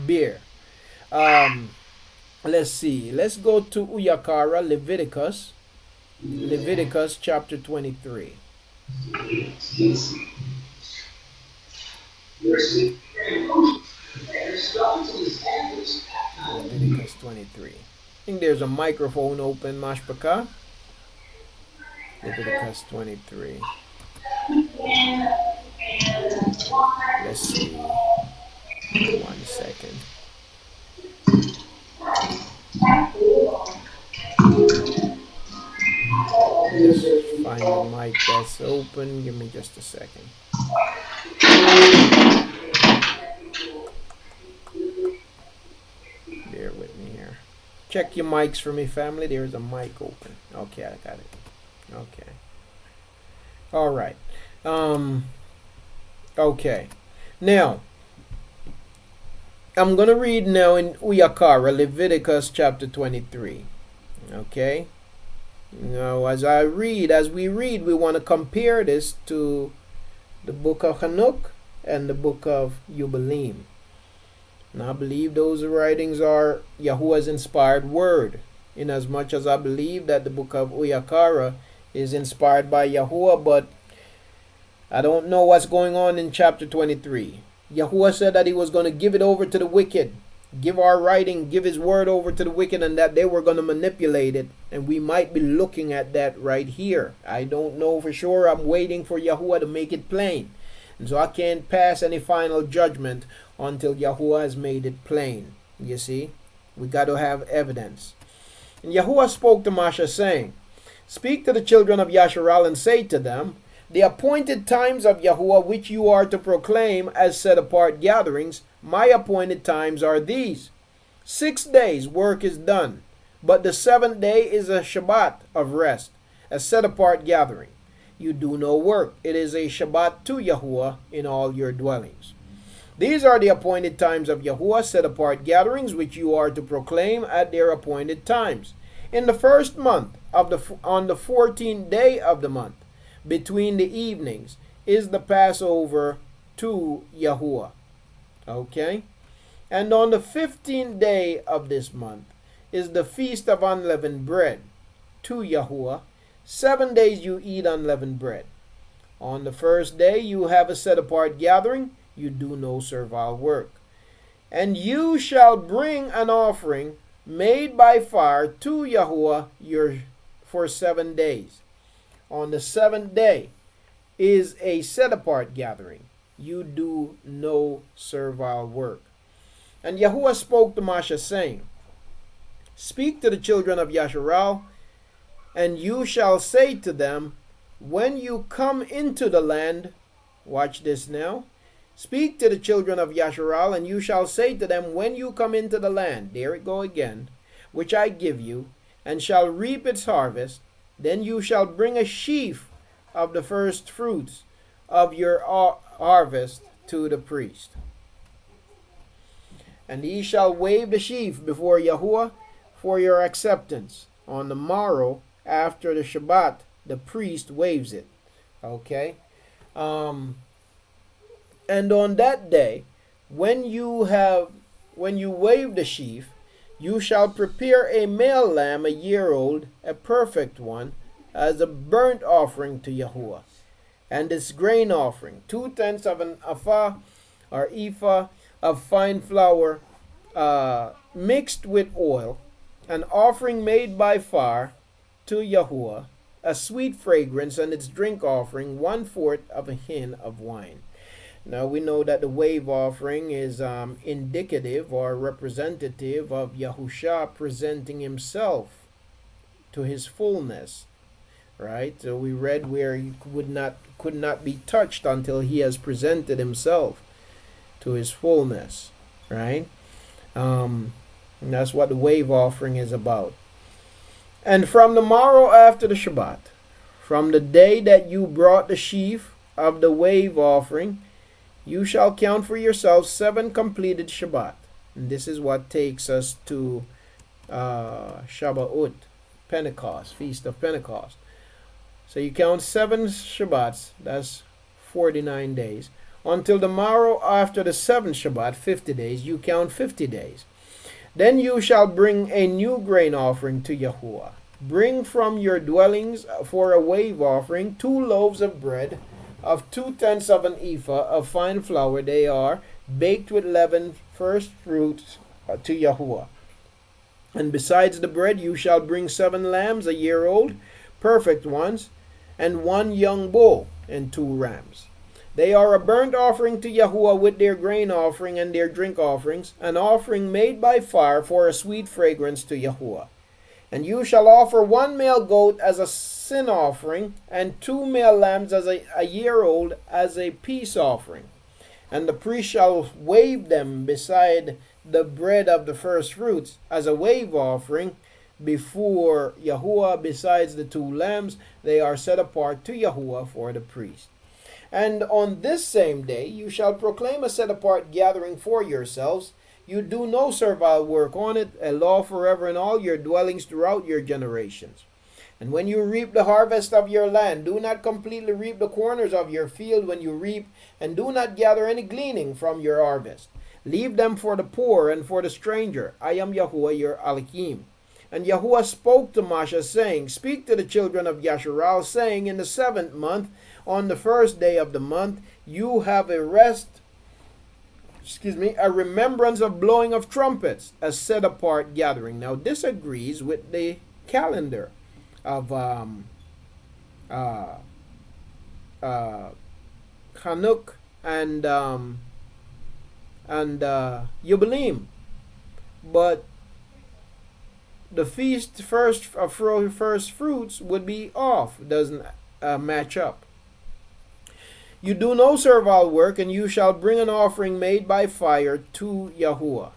bear. Let's see. Let's go to Uyaqara, Leviticus chapter 23. Leviticus 23. I think there's a microphone open, Mashpaka. Leviticus 23. Let's see. 1 second. Just find the mic that's open. Give me just a second. Bear with me here. Check your mics for me, family. There's a mic open. Okay, I got it. Okay. All right. Okay. Now, I'm going to read now in Uyaqara, Leviticus chapter 23. Okay. Now, as we read, we want to compare this to the book of Chanuk and the book of Jubilees. And I believe those writings are Yahuwah's inspired word, inasmuch as I believe that the book of Uyaqara is inspired by Yahuwah, but I don't know what's going on in chapter 23. Yahuwah said that he was going to give it over to the wicked, give his word over to the wicked, and that they were going to manipulate it. And we might be looking at that right here. I don't know for sure. I'm waiting for Yahuwah to make it plain. And so I can't pass any final judgment until Yahuwah has made it plain. You see, we got to have evidence. And Yahuwah spoke to Moshe, saying, speak to the children of Yasharal and say to them, the appointed times of Yahuwah which you are to proclaim as set apart gatherings, my appointed times are these. 6 days work is done, but the 7th day is a Shabbat of rest, a set apart gathering. You do no work. It is a Shabbat to Yahuwah in all your dwellings. These are the appointed times of Yahuwah, set apart gatherings, which you are to proclaim at their appointed times. In the first month, on the 14th day of the month, between the evenings, is the Passover to Yahuwah. Okay? And on the 15th day of this month is the Feast of Unleavened Bread to Yahuwah. 7 days you eat unleavened bread. On the first day you have a set apart gathering. You do no servile work. And you shall bring an offering made by fire to Yahuwah for 7 days. On the 7th day is a set apart gathering. You do no servile work. And Yahuwah spoke to Moshe, saying, speak to the children of Yasharal, and you shall say to them, when you come into the land, watch this now, Speak to the children of Yasharal, and you shall say to them, when you come into the land, there it go again, which I give you, and shall reap its harvest, then you shall bring a sheaf of the first fruits of your harvest to the priest. And ye shall wave the sheaf before Yahuwah for your acceptance. On the morrow, after the Shabbat, the priest waves it. Okay? And on that day, when you wave the sheaf, you shall prepare a male lamb, a year old, a perfect one, as a burnt offering to Yahuwah, and its grain offering, 2/10 of an ephah or ephah of fine flour mixed with oil, an offering made by fire to Yahuwah, a sweet fragrance, and its drink offering, 1/4 of a hin of wine. Now we know that the wave offering is indicative or representative of Yahusha presenting himself to his fullness, right? So we read where he could not be touched until he has presented himself to his fullness, right? And that's what the wave offering is about. And from the morrow after the Shabbat, from the day that you brought the sheaf of the wave offering, you shall count for yourselves 7 completed Shabbat. And this is what takes us to Shabbat, Pentecost, Feast of Pentecost. So you count 7 Shabbats, that's 49 days. Until the morrow after the 7th Shabbat, 50 days, you count 50 days. Then you shall bring a new grain offering to Yahuwah. Bring from your dwellings for a wave offering 2 loaves of bread, of 2/10 of an ephah of fine flour. They are baked with leaven, first fruits to Yahuwah. And besides the bread, you shall bring 7 lambs, a year old, perfect ones, and 1 young bull, and 2 rams. They are a burnt offering to Yahuwah with their grain offering and their drink offerings, an offering made by fire for a sweet fragrance to Yahuwah. And you shall offer 1 male goat as a sin offering, and 2 male lambs as a year old as a peace offering. And the priest shall wave them beside the bread of the first fruits as a wave offering before Yahuwah. Besides the 2 lambs, they are set apart to Yahuwah for the priest. And on this same day you shall proclaim a set apart gathering for yourselves. You do no servile work on it, a law forever in all your dwellings throughout your generations. And when you reap the harvest of your land, do not completely reap the corners of your field when you reap, and do not gather any gleaning from your harvest. Leave them for the poor and for the stranger. I am Yahuwah your Elohim. And Yahuwah spoke to Moshe, saying, Speak to the children of Yasharal, saying, In the 7th month, on the 1st day of the month, you have a remembrance of blowing of trumpets, a set apart gathering. Now this agrees with the calendar of Chanuk and Yubalym, but the feast first fruits would be off. Doesn't match up. You do no servile work, and you shall bring an offering made by fire to Yahuwah.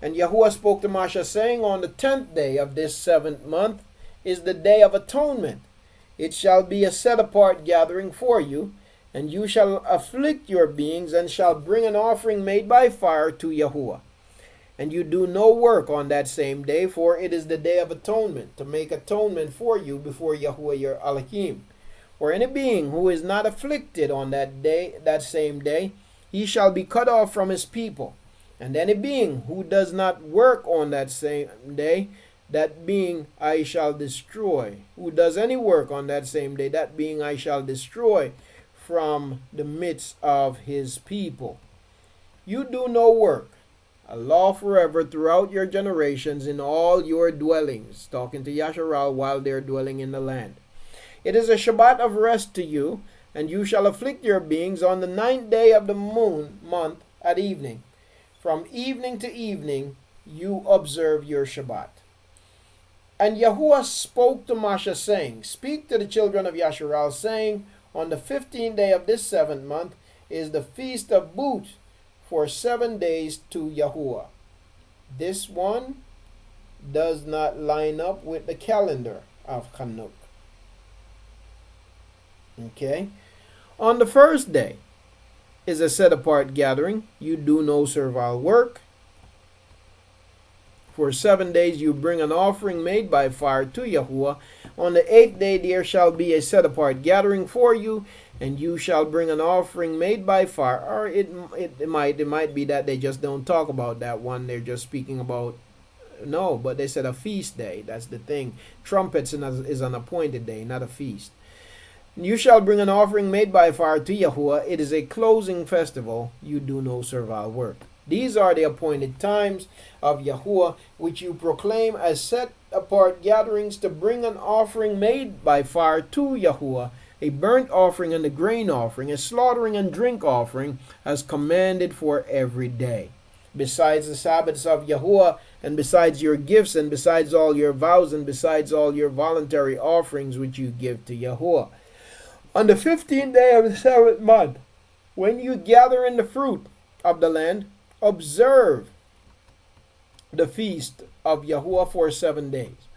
And Yahuwah spoke to Moshe, saying, On the 10th day of this 7th month is the day of atonement. It shall be a set apart gathering for you, and you shall afflict your beings, and shall bring an offering made by fire to Yahuwah. And you do no work on that same day, for it is the day of atonement, to make atonement for you before Yahuwah your Elohim. For any being who is not afflicted on that same day, he shall be cut off from his people. And any being who does not work on that same day, that being I shall destroy. Who does any work on that same day, that being I shall destroy from the midst of his people. You do no work, a law forever throughout your generations in all your dwellings. Talking to Yasharal while they're dwelling in the land. It is a Shabbat of rest to you, and you shall afflict your beings on the 9th day of the month at evening. From evening to evening you observe your Shabbat. And Yahuwah spoke to Moshe, saying, Speak to the children of Yasharal, saying, On the 15th day of this 7th month is the Feast of Booths for 7 days to Yahuwah. This one does not line up with the calendar of Chanuk. Okay. On the first day is a set apart gathering. You do no servile work. For 7 days you bring an offering made by fire to Yahuwah. On the 8th day there shall be a set apart gathering for you, and you shall bring an offering made by fire. Or it might be that they just don't talk about that one. They're just speaking about, no, but they said a feast day. That's the thing. Trumpets is an appointed day, not a feast. You shall bring an offering made by fire to Yahuwah. It is a closing festival. You do no servile work. These are the appointed times of Yahuwah, which you proclaim as set apart gatherings to bring an offering made by fire to Yahuwah, a burnt offering and a grain offering, a slaughtering and drink offering, as commanded for every day. Besides the Sabbaths of Yahuwah, and besides your gifts, and besides all your vows, and besides all your voluntary offerings which you give to Yahuwah. On the 15th day of the 7th month, when you gather in the fruit of the land, observe the feast of Yahuwah for 7 days.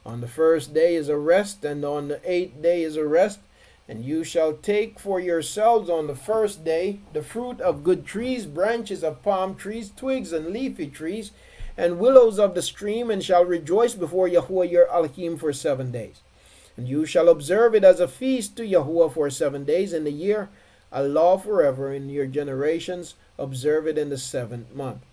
On the first day is a rest, and on the 8th day is a rest. And you shall take for yourselves on the first day the fruit of good trees, branches of palm trees, twigs and leafy trees, and willows of the stream, and shall rejoice before Yahuwah your Elohim for 7 days. And you shall observe it as a feast to Yahuwah for 7 days in the year, a law forever in your generations. Observe it in the 7th month.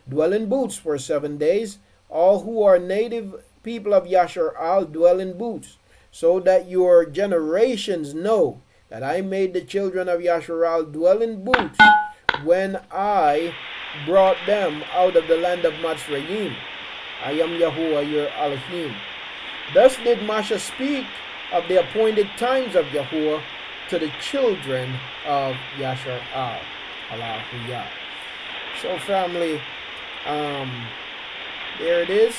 Dwell in booths for 7 days. All who are native people of Yahusha dwell in booths, so that your generations know that I made the children of Yahusha dwell in booths when I brought them out of the land of Mitzrayim. I am Yahuwah your Elohim. Thus did Masha speak of the appointed times of Yahuwah to the children of Yahusha. Hallelujah. So family, there it is.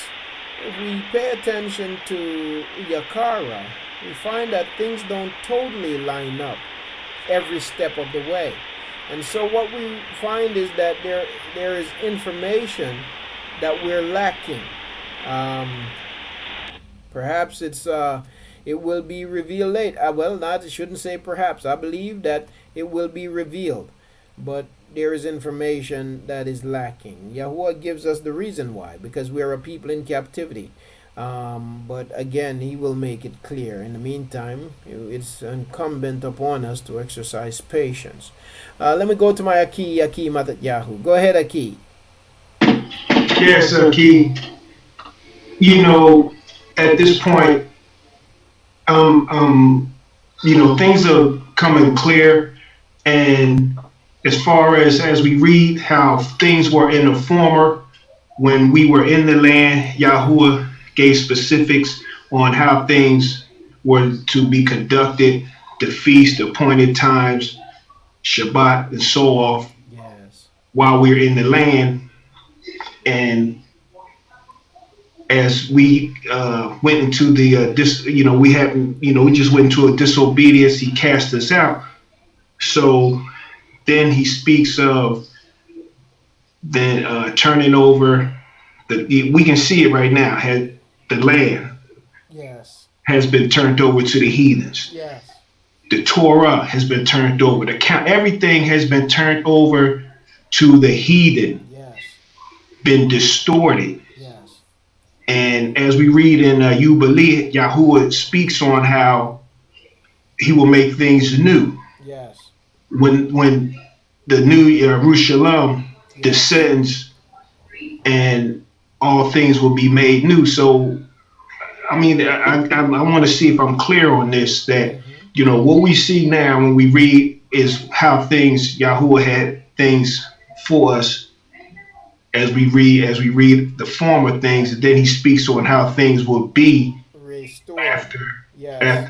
If we pay attention to Uyaqara, we find that things don't totally line up every step of the way. And so what we find is that there is information that we're lacking. Perhaps it will be revealed late. I shouldn't say perhaps. I believe that it will be revealed. But there is information that is lacking. Yahuwah gives us the reason why, because we are a people in captivity. But again, he will make it clear. In the meantime, it's incumbent upon us to exercise patience. Let me go to my Aki Matat Yahu. Go ahead, Aki. Yes, Aki. You know, at this point, things are coming clear, and as far as we read how things were in the former, when we were in the land, Yahuwah gave specifics on how things were to be conducted, the feast, appointed times, Shabbat, and so off, yes, while we were in the land. And as we went into the we just went into a disobedience. He cast us out. So then he speaks of then turning over we can see it right now. The land yes, has been turned over to the heathens. yes, The Torah has been turned over. Everything has been turned over to the heathen. yes, Been distorted. yes, And as we read in Jubilees, Yahuwah speaks on how he will make things new. yes, When the new Jerusalem descends, and all things will be made new. So, I mean, I want to see if I'm clear on this, that, what we see now when we read is how things, Yahuwah had things for us as we read the former things, and then he speaks on how things will be restored after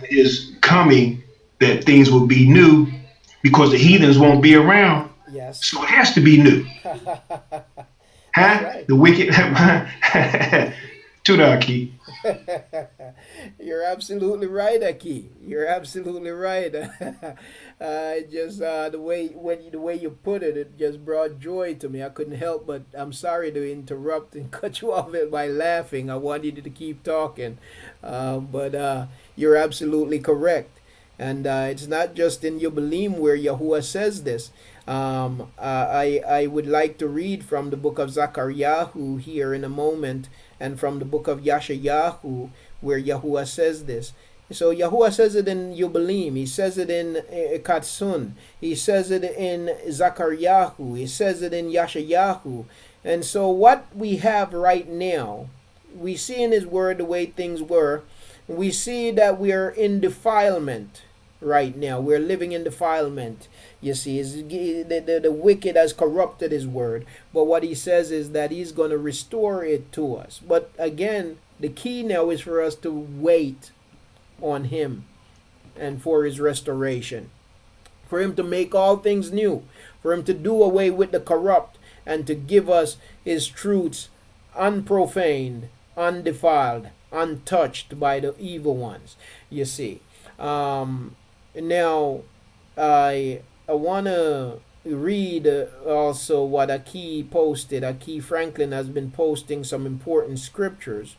his coming, that things will be new because the heathens won't be around. Yes. So it has to be new. Right. The wicked Tudaki. You're absolutely right, Aki. You're absolutely right. Just the way you put it, it just brought joy to me. I couldn't help but I'm sorry to interrupt and cut you off by laughing. I wanted you to keep talking, but you're absolutely correct. And it's not just in Yubalym where Yahuwah says this. I would like to read from the book of Zachariahu here in a moment, and from the book of Yashayahu, where Yahuwah says this. So Yahuwah says it in Yubalym, he says it in Katsun, he says it in Zachariahu, he says it in Yashayahu. And so what we have right now, we see in his word the way things were. We see that we are in defilement right now. We're living in defilement. You see, the wicked has corrupted his word. But what he says is that he's going to restore it to us. But again, the key now is for us to wait on him and for his restoration. For him to make all things new. For him to do away with the corrupt and to give us his truths unprofaned, undefiled, untouched by the evil ones. You see. Now, I want to read also what Aki posted. Aki Franklin has been posting some important scriptures,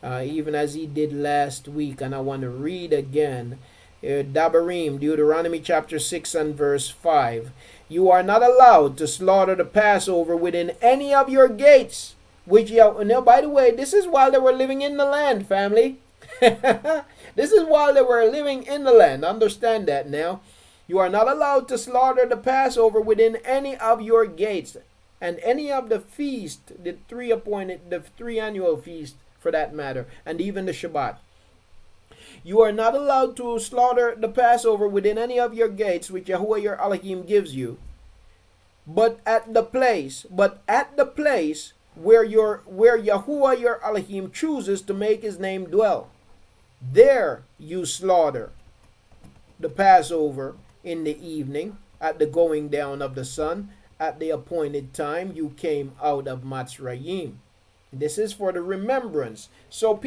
even as he did last week, and I want to read again. Dabarim, Deuteronomy chapter 6 and verse 5. You are not allowed to slaughter the Passover within any of your gates. Which, now, by the way, this is while they were living in the land, family. This is while they were living in the land. Understand that now. You are not allowed to slaughter the Passover within any of your gates, and any of the feast, the three annual feast for that matter, and even the Shabbat. You are not allowed to slaughter the Passover within any of your gates, which Yahuwah your Elohim gives you, but at the place where Yahuwah your Elohim chooses to make his name dwell. There you slaughter the Passover in the evening, at the going down of the sun, at the appointed time you came out of Matzrayim. This is for the remembrance. So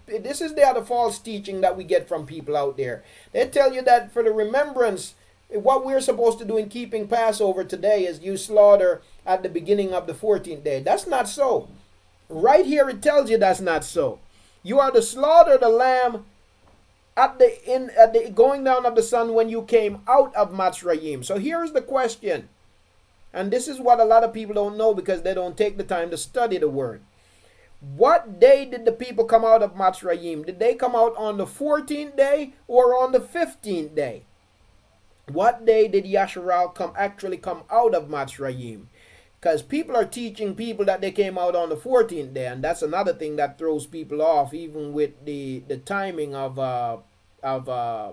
this is the other false teaching that we get from people out there. They tell you that for the remembrance, what we're supposed to do in keeping Passover today is you slaughter at the beginning of the 14th day. That's not so. Right here it tells you that's not so. You are to slaughter the lamb at the going down of the sun when you came out of Matzrayim. So here is the question. And this is what a lot of people don't know because they don't take the time to study the word. What day did the people come out of Matzrayim? Did they come out on the 14th day or on the 15th day? What day did Yasharal actually come out of Matzrayim? Because people are teaching people that they came out on the 14th day, and that's another thing that throws people off, even with the timing of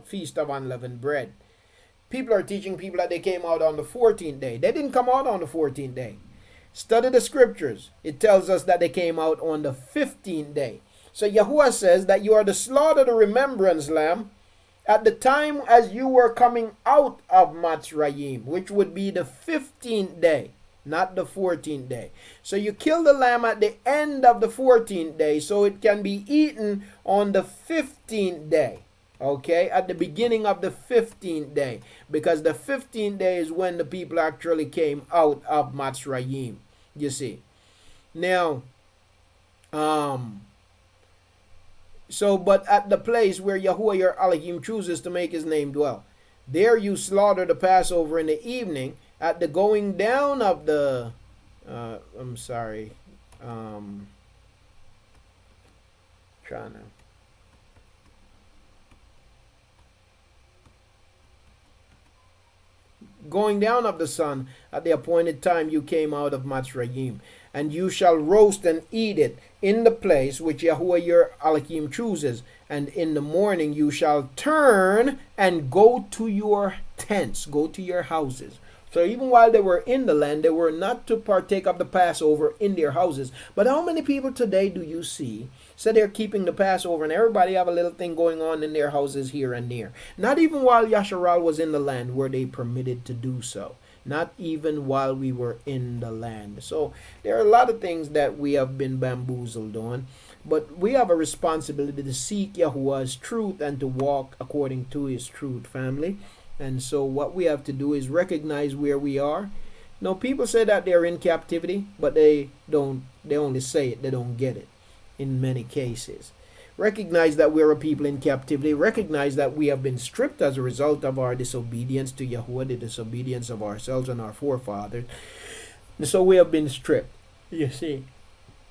Feast of Unleavened Bread. People are teaching people that they came out on the 14th day. They didn't come out on the 14th day. Study the scriptures. It tells us that they came out on the 15th day. So Yahuwah says that you are to slaughter the remembrance lamb at the time as you were coming out of Matzrayim, which would be the 15th day, not the 14th day. So you kill the lamb at the end of the 14th day so it can be eaten on the 15th day. Okay, at the beginning of the 15th day, because the 15th day is when the people actually came out of Matzrayim. You see. Now, but at the place where Yahuwah your Elohim chooses to make his name dwell, there you slaughter the Passover in the evening at the going down of the, going down of the sun at the appointed time you came out of Matzrayim, and you shall roast and eat it in the place which Yahuwah your Elohim chooses, and in the morning you shall turn and go to your tents, go to your houses. So even while they were in the land, they were not to partake of the Passover in their houses. But how many people today do you see say they're keeping the Passover and everybody have a little thing going on in their houses here and there? Not even while Yasharal was in the land were they permitted to do so. Not even while we were in the land. So there are a lot of things that we have been bamboozled on. But we have a responsibility to seek Yahuah's truth and to walk according to his truth, family. And so what we have to do is recognize where we are. Now, people say that they're in captivity, but they only say it, they don't get it in many cases. Recognize that we're a people in captivity. Recognize that we have been stripped as a result of our disobedience to Yahuwah, the disobedience of ourselves and our forefathers. And so we have been stripped, you see.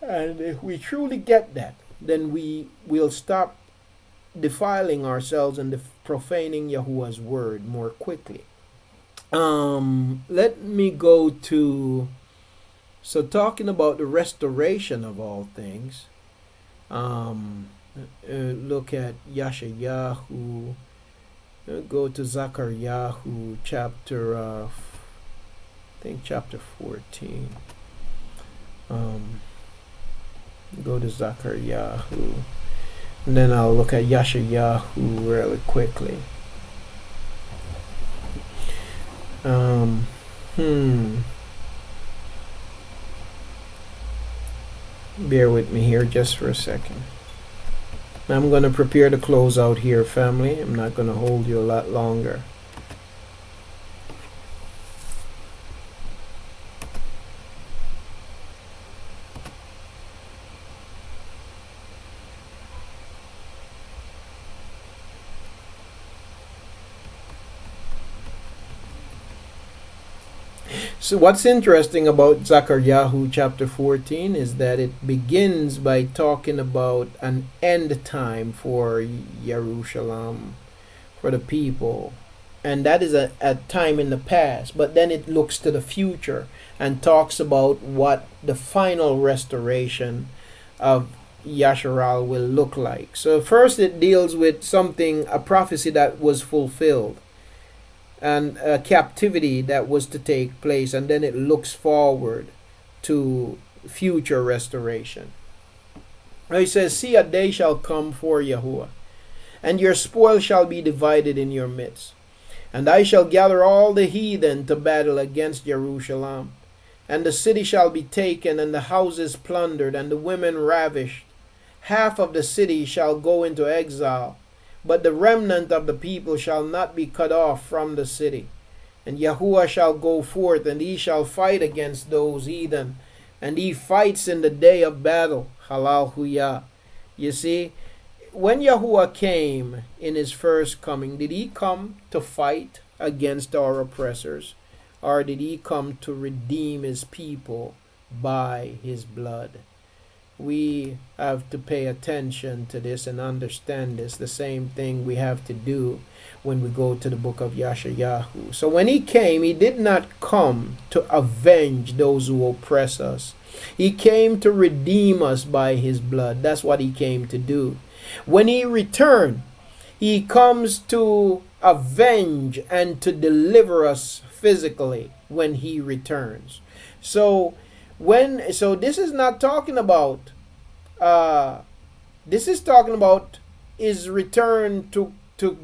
And if we truly get that, then we will stop defiling ourselves and profaning Yahuwah's word more quickly. Let me go to, so talking about the restoration of all things, look at Yashayahu, go to Zachariahu chapter, I think chapter 14. Go to Zachariahu, and then I'll look at Yashayahu really quickly. Bear with me here just for a second. I'm going to prepare to close out here, family. I'm not going to hold you a lot longer. So what's interesting about Zechariah chapter 14 is that it begins by talking about an end time for Jerusalem, for the people. And that is a time in the past. But then it looks to the future and talks about what the final restoration of Yasharal will look like. So first it deals with something, a prophecy that was fulfilled, and a captivity that was to take place, and then it looks forward to future restoration. Now he says, see, a day shall come for Yahuwah, and your spoil shall be divided in your midst. And I shall gather all the heathen to battle against Jerusalem. And the city shall be taken, and the houses plundered, and the women ravished. Half of the city shall go into exile, but the remnant of the people shall not be cut off from the city. And Yahuwah shall go forth, and he shall fight against those heathen. And he fights in the day of battle. Hallelujah. You see, when Yahuwah came in his first coming, did he come to fight against our oppressors? Or did he come to redeem his people by his blood? We have to pay attention to this and understand this. The same thing we have to do when we go to the book of Yashayahu. So when he came, he did not come to avenge those who oppress us. He came to redeem us by his blood. That's what he came to do. When he returned, he comes to avenge and to deliver us physically when he returns. So this is not talking about this is talking about his return to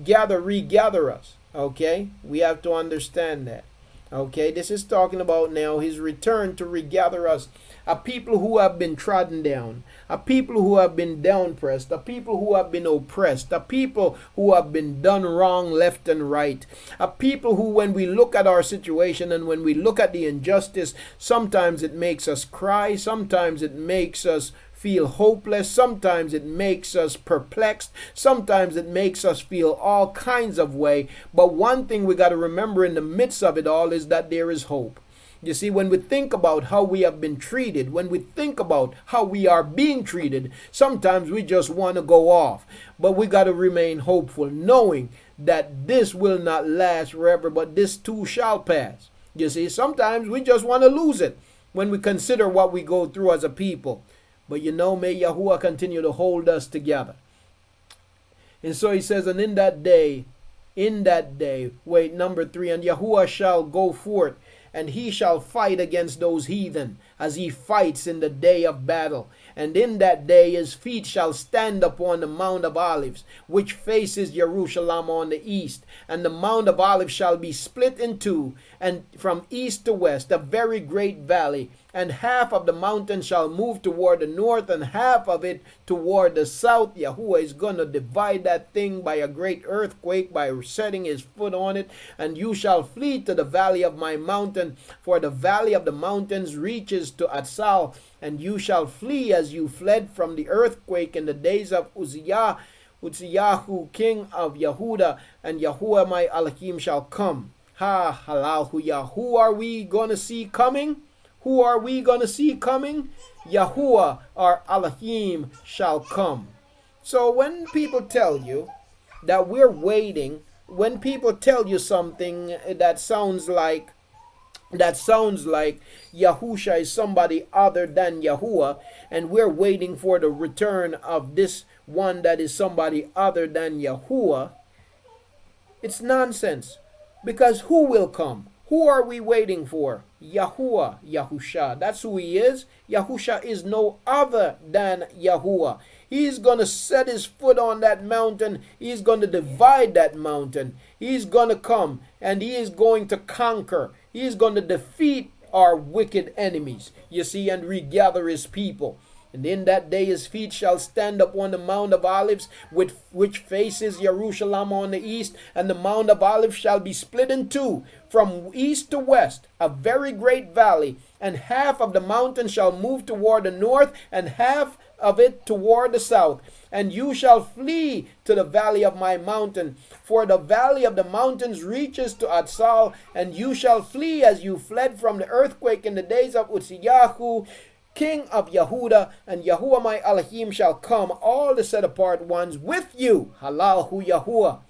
regather us. Okay, we have to understand that. Okay, this is talking about now his return to regather us, a people who have been trodden down, a people who have been downpressed, a people who have been oppressed, a people who have been done wrong left and right, a people who, when we look at our situation and when we look at the injustice, sometimes it makes us cry, sometimes it makes us feel hopeless, sometimes it makes us perplexed, sometimes it makes us feel all kinds of way. But one thing we got to remember in the midst of it all is that there is hope. You see, when we think about how we have been treated, when we think about how we are being treated, sometimes we just want to go off. But we got to remain hopeful, knowing that this will not last forever, but this too shall pass. You see, sometimes we just want to lose it when we consider what we go through as a people. But you know, may Yahuwah continue to hold us together. And so he says, and in that day, number 3, and Yahuwah shall go forth, and he shall fight against those heathen, as he fights in the day of battle. And in that day his feet shall stand upon the Mount of Olives, which faces Jerusalem on the east. And the Mount of Olives shall be split in two, and from east to west, a very great valley. And half of the mountain shall move toward the north, and half of it toward the south. Yahuwah is going to divide that thing by a great earthquake, by setting his foot on it. And you shall flee to the valley of my mountain, for the valley of the mountains reaches to Atsal. And you shall flee as you fled from the earthquake in the days of Uzziah, king of Yehuda, and Yahuwah my Elohim shall come. Ha, hallelujah. Who are we going to see coming? Who are we going to see coming? Yahuwah, our Elohim, shall come. So when people tell you that we're waiting, when people tell you something that sounds like Yahusha is somebody other than Yahuwah, and we're waiting for the return of this one that is somebody other than Yahuwah, it's nonsense. Because who will come? Who are we waiting for? Yahuwah, Yahusha. That's who he is. Yahusha is no other than Yahuwah. He's going to set his foot on that mountain. He's going to divide that mountain. He's going to come and he is going to conquer. He's going to defeat our wicked enemies, you see, and regather his people. And in that day his feet shall stand upon the Mount of Olives, which faces Jerusalem on the east. And the Mount of Olives shall be split in two, from east to west, a very great valley. And half of the mountain shall move toward the north, and half of it toward the south. And you shall flee to the valley of my mountain, for the valley of the mountains reaches to Atsal. And you shall flee as you fled from the earthquake in the days of Uzziah, king of Yehuda, and Yahuwah my Elohim shall come, all the set apart ones with you. Halahu Yahuwah.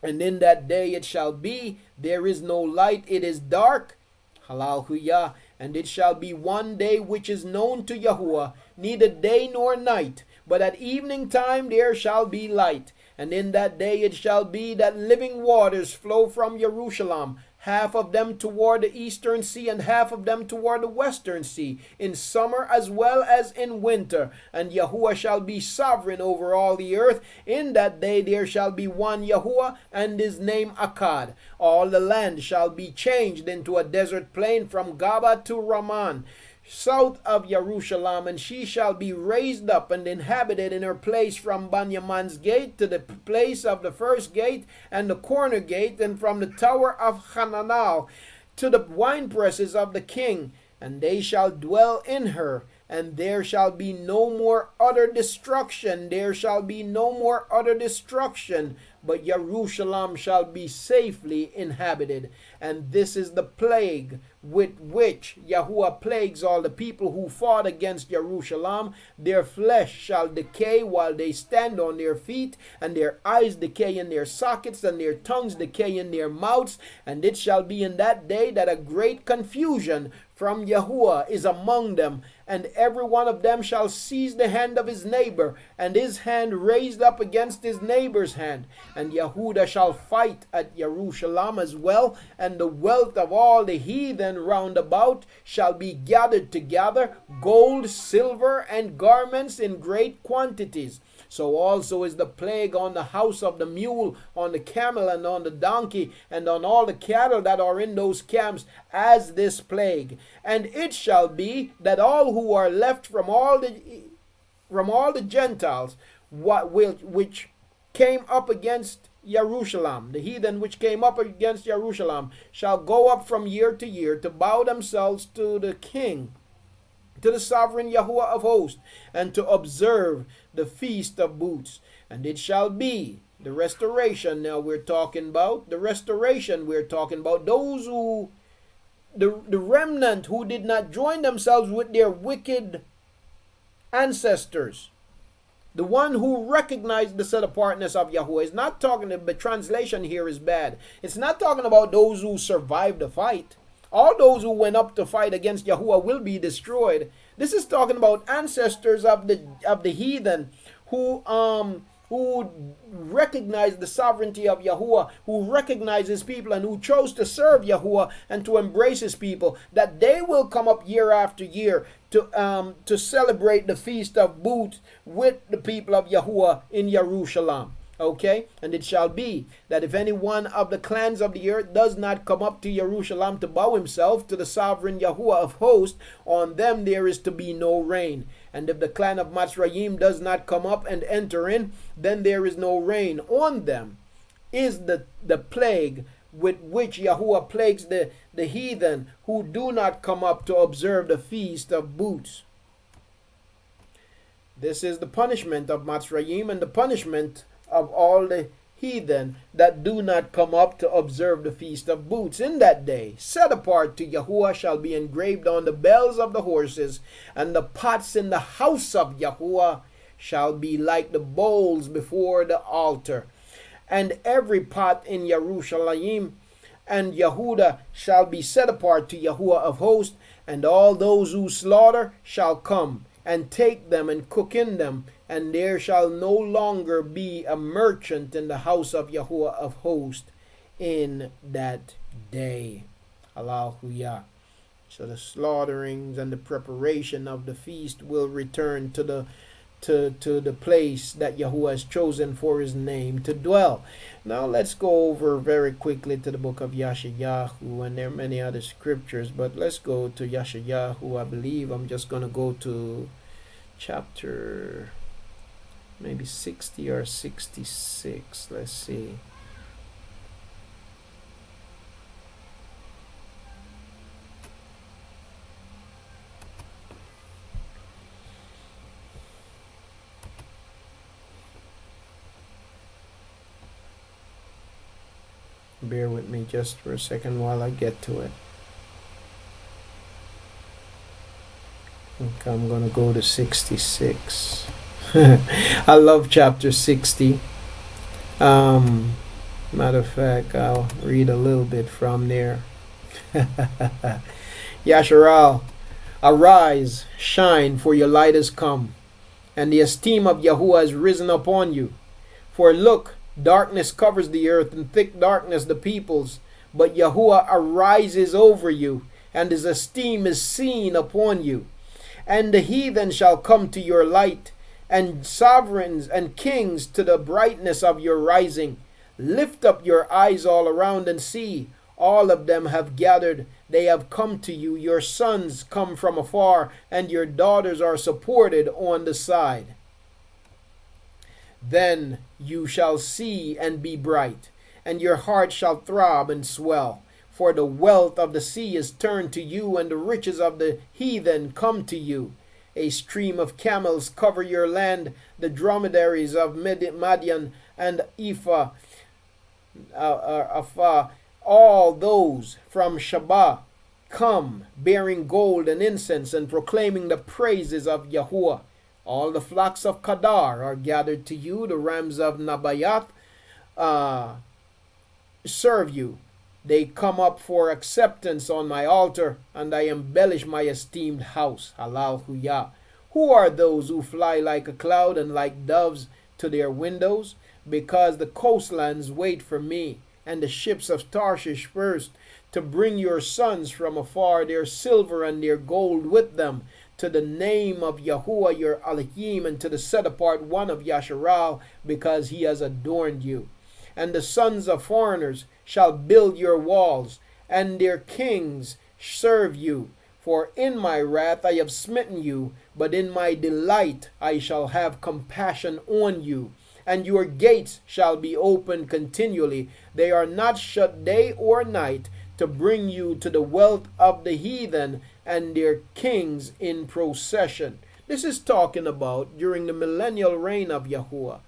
And in that day it shall be, there is no light, it is dark. Halahu Yah. And it shall be one day which is known to Yahuwah, neither day nor night, but at evening time there shall be light. And in that day it shall be that living waters flow from Jerusalem, half of them toward the eastern sea, and half of them toward the western sea, in summer as well as in winter. And Yahuwah shall be sovereign over all the earth. In that day there shall be one Yahuwah, and his name Akkad. All the land shall be changed into a desert plain from Gaba to Raman, south of Jerusalem, and she shall be raised up and inhabited in her place from Banyaman's gate to the place of the first gate and the corner gate, and from the tower of Hananel to the winepresses of the king. And they shall dwell in her, and there shall be no more utter destruction. There shall be no more utter destruction, but Jerusalem shall be safely inhabited. And this is the plague with which Yahuwah plagues all the people who fought against Jerusalem. Their flesh shall decay while they stand on their feet, and their eyes decay in their sockets, and their tongues decay in their mouths. And it shall be in that day that a great confusion from Yahuwah is among them, and every one of them shall seize the hand of his neighbor, and his hand raised up against his neighbor's hand. And Yehuda shall fight at Jerusalem as well, and the wealth of all the heathen round about shall be gathered together, gold, silver, and garments in great quantities. So also is the plague on the house of the mule, on the camel, and on the donkey, and on all the cattle that are in those camps, as this plague. And it shall be that all who are left from all the Gentiles, which came up against Jerusalem, the heathen which came up against Jerusalem, shall go up from year to year to bow themselves to the king, to the sovereign Yahuwah of hosts, and to observe the feast of booths. And it shall be the restoration. Now we're talking about the restoration. We're talking about those who, the remnant who did not join themselves with their wicked ancestors. The one who recognized the set apartness of Yahuwah. Is not talking, the translation here is bad. It's not talking about those who survived the fight. All those who went up to fight against Yahuwah will be destroyed. This is talking about ancestors of the heathen who who recognize the sovereignty of Yahuwah, who recognize his people, and who chose to serve Yahuwah and to embrace his people, that they will come up year after year to celebrate the Feast of Booths with the people of Yahuwah in Jerusalem. Okay, and it shall be that if any one of the clans of the earth does not come up to Jerusalem to bow himself to the sovereign Yahuwah of hosts, on them there is to be no rain. And if the clan of Mitzrayim does not come up and enter in, then there is no rain. On them is the plague with which Yahuwah plagues the heathen who do not come up to observe the Feast of Booths. This is the punishment of Mitzrayim and the punishment of all the heathen that do not come up to observe the Feast of Booths. In that day, set apart to Yahuwah shall be engraved on the bells of the horses, and the pots in the house of Yahuwah shall be like the bowls before the altar. And every pot in Jerusalem and Yehuda shall be set apart to Yahuwah of hosts, and all those who slaughter shall come and take them and cook in them, and there shall no longer be a merchant in the house of Yahuwah of hosts in that day. Hallelujah. So the slaughterings and the preparation of the feast will return to the place that Yahuwah has chosen for his name to dwell. Now let's go over very quickly to the book of Yashayahu, and there are many other scriptures, but let's go to Yashayahu. I believe I'm just going to go to chapter maybe 60 or 66. Let's see. Bear with me just for a second while I get to it. Okay, I'm going to go to 66. I love chapter 60. Matter of fact, I'll read a little bit from there. Yasharal, arise, shine, for your light is come, and the esteem of Yahuwah is risen upon you. For look, darkness covers the earth, and thick darkness the peoples. But Yahuwah arises over you, and his esteem is seen upon you. And the heathen shall come to your light, and sovereigns and kings to the brightness of your rising. Lift up your eyes all around and see. All of them have gathered. They have come to you. Your sons come from afar, and your daughters are supported on the side. Then you shall see and be bright, and your heart shall throb and swell. For the wealth of the sea is turned to you, and the riches of the heathen come to you. A stream of camels cover your land, the dromedaries of Madian and Ephah, all those from Shabah come, bearing gold and incense, and proclaiming the praises of Yahuwah. All the flocks of Kedar are gathered to you. The rams of Nabayath serve you. They come up for acceptance on my altar, and I embellish my esteemed house. Hallelujah. Who are those who fly like a cloud and like doves to their windows? Because the coastlands wait for me, and the ships of Tarshish first, to bring your sons from afar, their silver and their gold with them, to the name of Yahuwah your Elohim, and to the set apart one of Yasharal, because he has adorned you. And the sons of foreigners shall build your walls, and their kings serve you. For in my wrath I have smitten you, but in my delight I shall have compassion on you. And your gates shall be open continually. They are not shut day or night, to bring you to the wealth of the heathen and their kings in procession. This is talking about during the millennial reign of Yahuwah.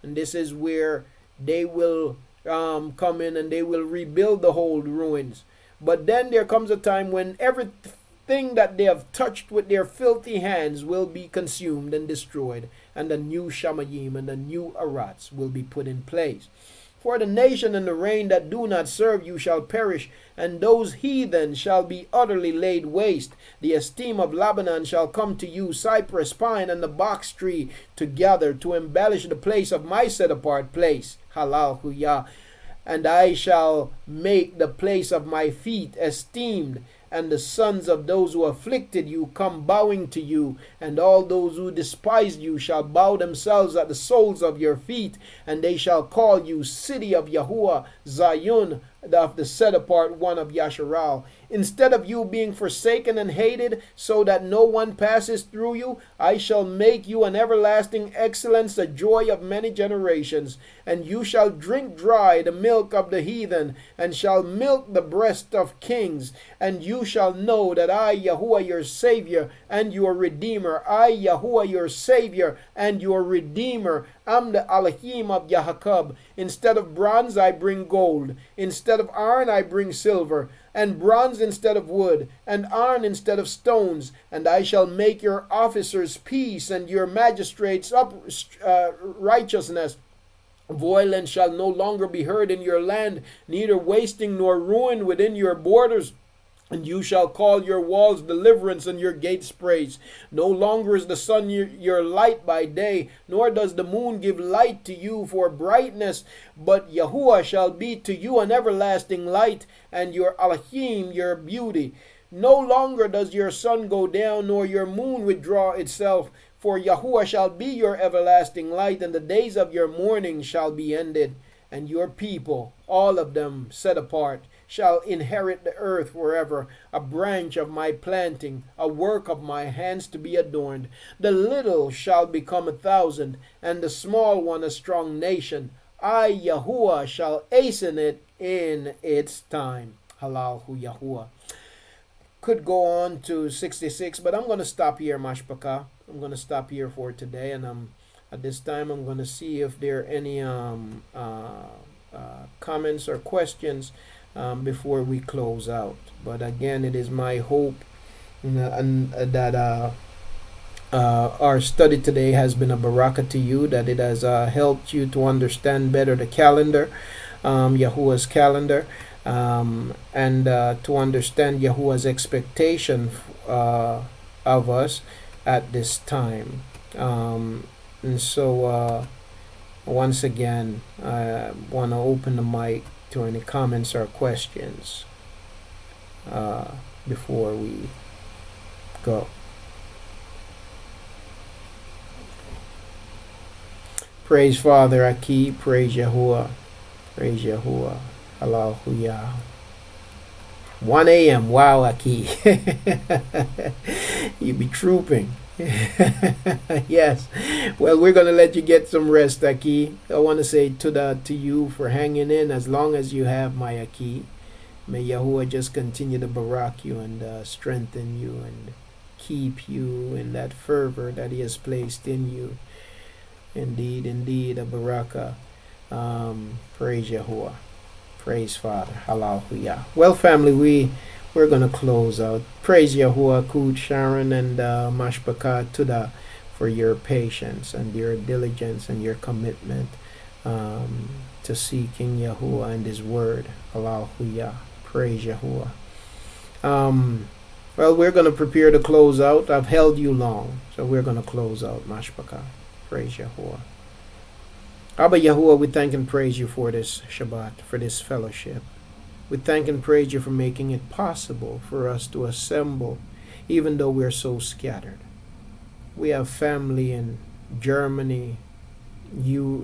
And this is where they will come in and they will rebuild the old ruins. But then there comes a time when everything that they have touched with their filthy hands will be consumed and destroyed, and the new Shamayim and the new Arats will be put in place. For the nation and the reign that do not serve you shall perish, and those heathen shall be utterly laid waste. The esteem of Lebanon shall come to you, cypress, pine, and the box tree together, to embellish the place of my set apart place. Hallelujah. And I shall make the place of my feet esteemed, and the sons of those who afflicted you come bowing to you, and all those who despised you shall bow themselves at the soles of your feet, and they shall call you city of Yahuwah, Zion, of the set apart one of Yasharal. Instead of you being forsaken and hated, so that no one passes through you, I shall make you an everlasting excellence, the joy of many generations. And you shall drink dry the milk of the heathen, and shall milk the breast of kings. And you shall know that I, Yahuwah, your Savior and your Redeemer, I, Yahuwah, your Savior and your Redeemer, am the Elohim of Yahuah'S. Instead of bronze I bring gold, instead of iron I bring silver, and bronze instead of wood, and iron instead of stones. And I shall make your officers peace, and your magistrates righteousness. Violence shall no longer be heard in your land, neither wasting nor ruin within your borders. And you shall call your walls deliverance and your gates praise. No longer is the sun your light by day, nor does the moon give light to you for brightness. But Yahuwah shall be to you an everlasting light, and your Elohim your beauty. No longer does your sun go down, nor your moon withdraw itself. For Yahuwah shall be your everlasting light, and the days of your mourning shall be ended. And your people, all of them set apart, shall inherit the earth forever, a branch of my planting, a work of my hands to be adorned. The little shall become 1,000, and the small one a strong nation. I, Yahuwah, shall hasten it in its time. Halal hu Yahuwah. Could go on to 66, but I'm going to stop here, Mashpaka. I'm going to stop here for today, and at this time I'm going to see if there are any comments or questions before we close out. But again, it is my hope that our study today has been a barakah to you, that it has helped you to understand better the calendar, Yahuwah's calendar, and to understand Yahuwah's expectation of us at this time. And so once again, I want to open the mic to any comments or questions before we go. Praise Father Aki, praise Yahuwah, praise Yahuwah, Hallelujah. 1 a.m. Wow, Aki. You be trooping. Yes. Well, we're going to let you get some rest, Aki. I want to say to you for hanging in as long as you have, my Aki. May Yahuwah just continue to barak you and strengthen you and keep you in that fervor that He has placed in you. Indeed, indeed, a barakah. Praise Yahuwah. Praise Father. Hallelujah. Well, family, we're going to close out. Praise Yahuwah, Kud, Sharon, and Mashpaka Tuda for your patience and your diligence and your commitment to seeking Yahuwah and His Word. Hallelujah. Praise Yahuwah. Well, we're going to prepare to close out. I've held you long, so we're going to close out, Mashpaka. Praise Yahuwah. Abba Yahuwah, we thank and praise you for this Shabbat, for this fellowship. We thank and praise you for making it possible for us to assemble, even though we're so scattered. We have family in Germany,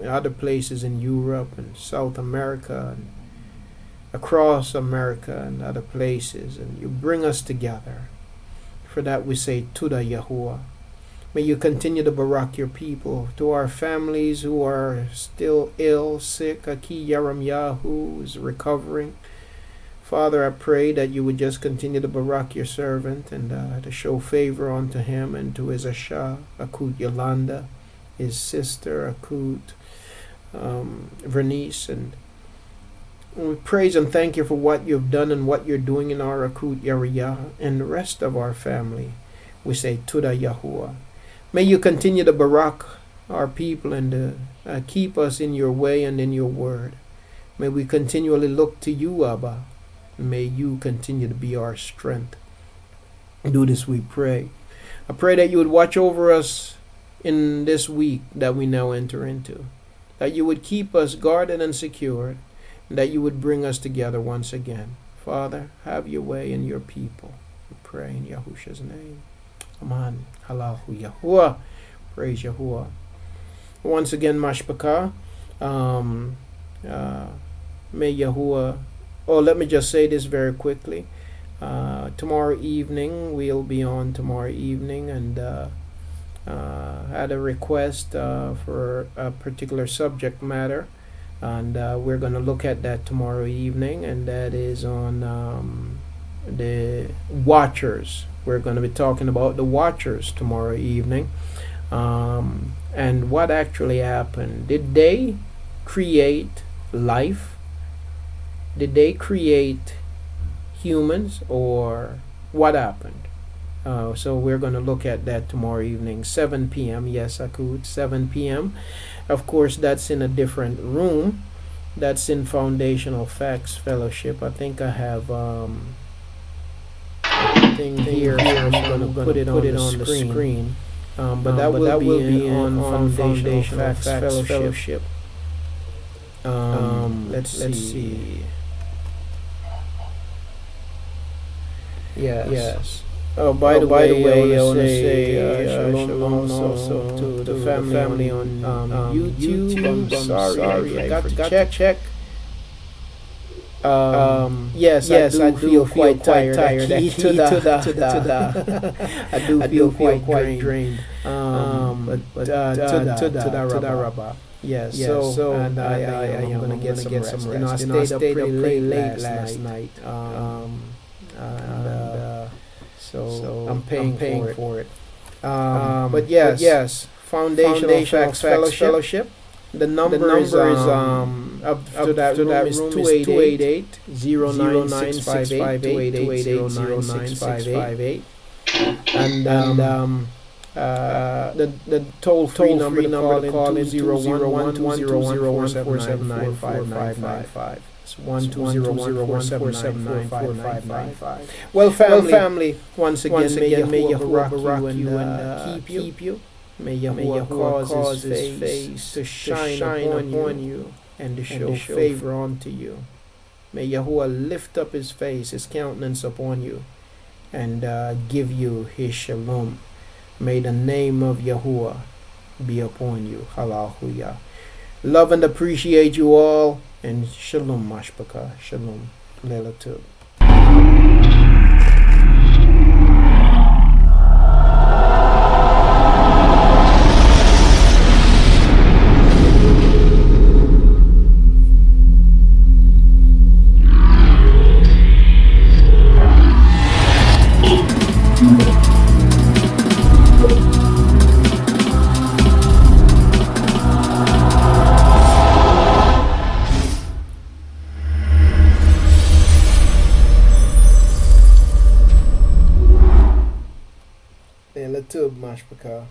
other places in Europe and South America, and across America and other places, and you bring us together. For that we say, Tuda Yahuwah. May you continue to barak your people, to our families who are still ill, sick, Aki Yaram who is recovering. Father, I pray that you would just continue to barak your servant and to show favor unto him and to his Asha, Akut Yolanda, his sister, Akut Vernice. And we praise and thank you for what you've done and what you're doing in our Akut Yariyah and the rest of our family. We say, Tuda Yahuwah. May you continue to barak our people and keep us in your way and in your word. May we continually look to you, Abba. May you continue to be our strength. Do this, we pray. I pray that you would watch over us in this week that we now enter into, that you would keep us guarded and secured, and that you would bring us together once again. Father, have your way in your people. We pray in Yahusha's name. Amen. Halahu Yahuwah. Praise Yahuwah. Once again, Mashpaka. May Yahuwah. Oh, let me just say this very quickly. Tomorrow evening, we'll be on tomorrow evening, and had a request for a particular subject matter, and we're going to look at that tomorrow evening, and that is on the Watchers. We're going to be talking about the Watchers tomorrow evening, and what actually happened. Did they create life? Did they create humans, or what happened? So we're going to look at that tomorrow evening, 7 p.m. Yes, Akud, 7 p.m. Of course, that's in a different room. That's in Foundational Facts Fellowship. I think I have thing here. I'm going to put it on the screen. But that will be on Foundational Facts Fellowship. Let's see. Yes. Oh, by the way, I want to say shalom also to the family on YouTube. I'm sorry, I forgot to check. Yes, I do feel quite tired. I do feel quite drained. But to the Rabbah. Yes, so and I am going to get some rest. You know, I stayed up pretty late last night. So I'm paying for it. But yes, Foundational Facts Fellowship. The number is up to that room is 288 09658288 and the toll-free number to call in 201-201-479-4595. It's 1-201-479-4595. Well, family, once again, may Yahuwah rock you and keep you. May Yahuwah cause his face to shine upon you and to show favor unto you. May Yahuwah lift up his face, his countenance upon you, and give you his shalom. May the name of Yahuwah be upon you. Hallelujah. Love and appreciate you all, and shalom mashpaka. Shalom. Lela tub. Lela tub mashpaka.